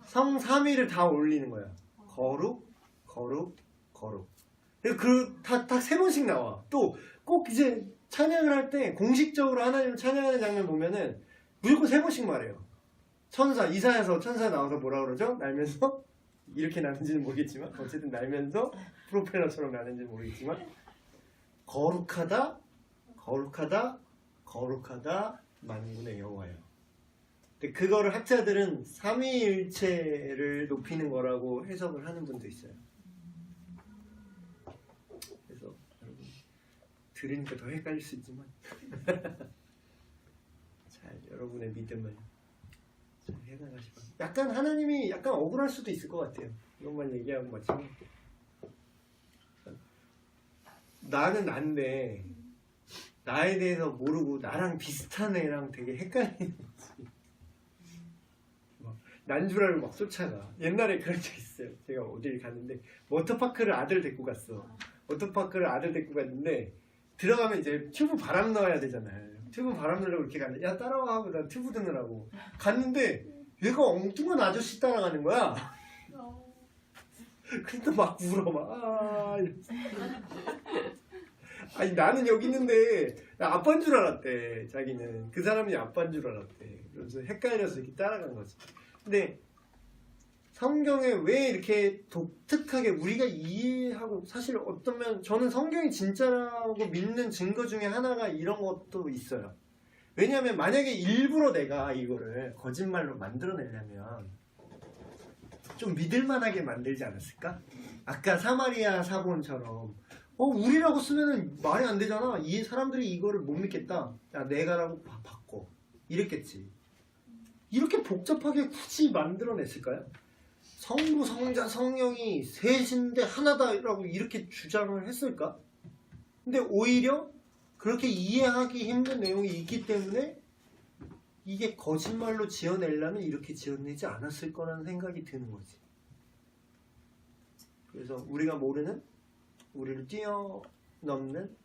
성삼위를 다 올리는 거야. 거룩, 거룩, 거룩. 그래서 딱 3번씩 나와. 또 꼭 이제 찬양을 할 때 공식적으로 하나님을 찬양하는 장면 보면은 무조건 3번씩 말해요. 천사, 이사야서 천사 나와서 뭐라 그러죠? 날면서 이렇게 나는지는 모르겠지만 어쨌든 날면서 프로펠러처럼 나는지는 모르겠지만 거룩하다, 거룩하다, 거룩하다 만군의 여호와여. 근데 그거를 학자들은 삼위일체를 높이는 거라고 해석을 하는 분도 있어요. 그래서 여러분 들으니까 더 헷갈릴 수 있지만 잘 여러분의 믿음을 잘 해나가시고 약간 하나님이 약간 억울할 수도 있을 것 같아요. 이것만 얘기하고 마치면 나는 난데 나에 대해서 모르고 나랑 비슷한 애랑 되게 헷갈리는 거지. 난 줄 알고 막 쫓아가. 옛날에 그런 적 있어요. 제가 어딜 갔는데 워터파크를 아들 데리고 갔어. 워터파크를 아들 데리고 갔는데 들어가면 이제 튜브 바람 넣어야 되잖아요. 튜브 바람 넣으려고 이렇게 갔는데 야 따라와 하고 나 튜브 드느라고 갔는데 얘가 엉뚱한 아저씨 따라가는 거야. 근데 막 울어 막 아니 나는 여기 있는데 나 아빠인 줄 알았대. 자기는 그 사람이 아빠인 줄 알았대. 그래서 헷갈려서 이렇게 따라간 거지. 근데 성경에 왜 이렇게 독특하게 우리가 이해하고 사실 어쩌면 저는 성경이 진짜라고 믿는 증거 중에 하나가 이런 것도 있어요. 왜냐하면 만약에 일부러 내가 이거를 거짓말로 만들어내려면 좀 믿을만하게 만들지 않았을까? 아까 사마리아 사본처럼 우리라고 쓰면은 말이 안 되잖아. 이 사람들이 이거를 못 믿겠다. 야 내가라고 바꿔. 이랬겠지. 이렇게 복잡하게 굳이 만들어냈을까요? 성부, 성자, 성령이 셋인데 하나다라고 이렇게 주장을 했을까? 근데 오히려 그렇게 이해하기 힘든 내용이 있기 때문에 이게 거짓말로 지어내려면 이렇게 지어내지 않았을 거라는 생각이 드는 거지. 그래서 우리가 모르는, 우리를 뛰어넘는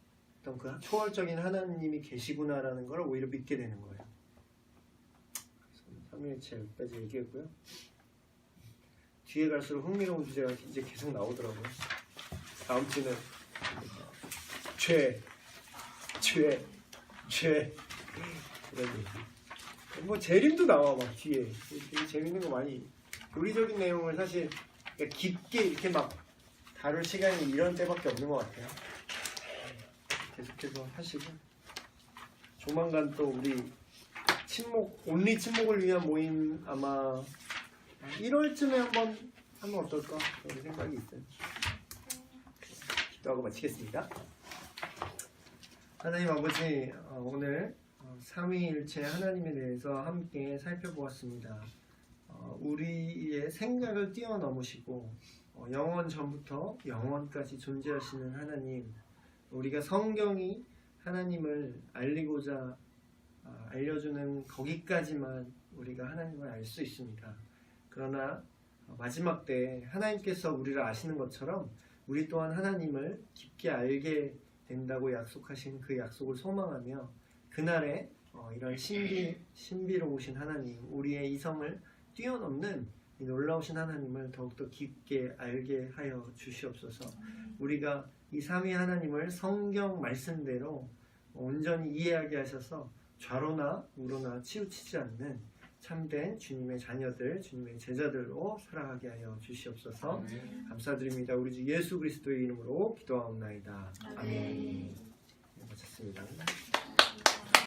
어떤 그 초월적인 하나님이 계시구나라는 걸 오히려 믿게 되는 거예요. 삼위일체 여기까지 얘기했고요. 뒤에 갈수록 흥미로운 주제가 이제 계속 나오더라고요. 다음 주는 죄 이런 얘기. 뭐 재림도 나와 막 뒤에. 되게 재밌는 거 많이. 교리적인 내용을 사실 깊게 이렇게 막 다룰 시간이 이런 때밖에 없는 것 같아요. 계속해서 하시고 조만간 또 우리 온리 침묵을 위한 모임 아마 1월쯤에 한번 하면 어떨까 그런 생각이 있어요. 기도하고 마치겠습니다. 하나님 아버지, 오늘 삼위일체 하나님에 대해서 함께 살펴보았습니다. 우리의 생각을 뛰어넘으시고 영원 전부터 영원까지 존재하시는 하나님, 우리가 성경이 하나님을 알리고자 알려주는 거기까지만 우리가 하나님을 알 수 있습니다. 그러나 마지막 때 하나님께서 우리를 아시는 것처럼 우리 또한 하나님을 깊게 알게 된다고 약속하신 그 약속을 소망하며 그날에 이런 신비로우신 하나님, 우리의 이성을 뛰어넘는 이 놀라우신 하나님을 더욱더 깊게 알게 하여 주시옵소서. 우리가 이 삼위 하나님을 성경 말씀대로 온전히 이해하게 하셔서 좌로나 우로나 치우치지 않는 참된 주님의 자녀들, 주님의 제자들로 살아가게 하여 주시옵소서. 감사드립니다. 우리 주 예수 그리스도의 이름으로 기도하옵나이다. 아멘. 네, 마쳤습니다.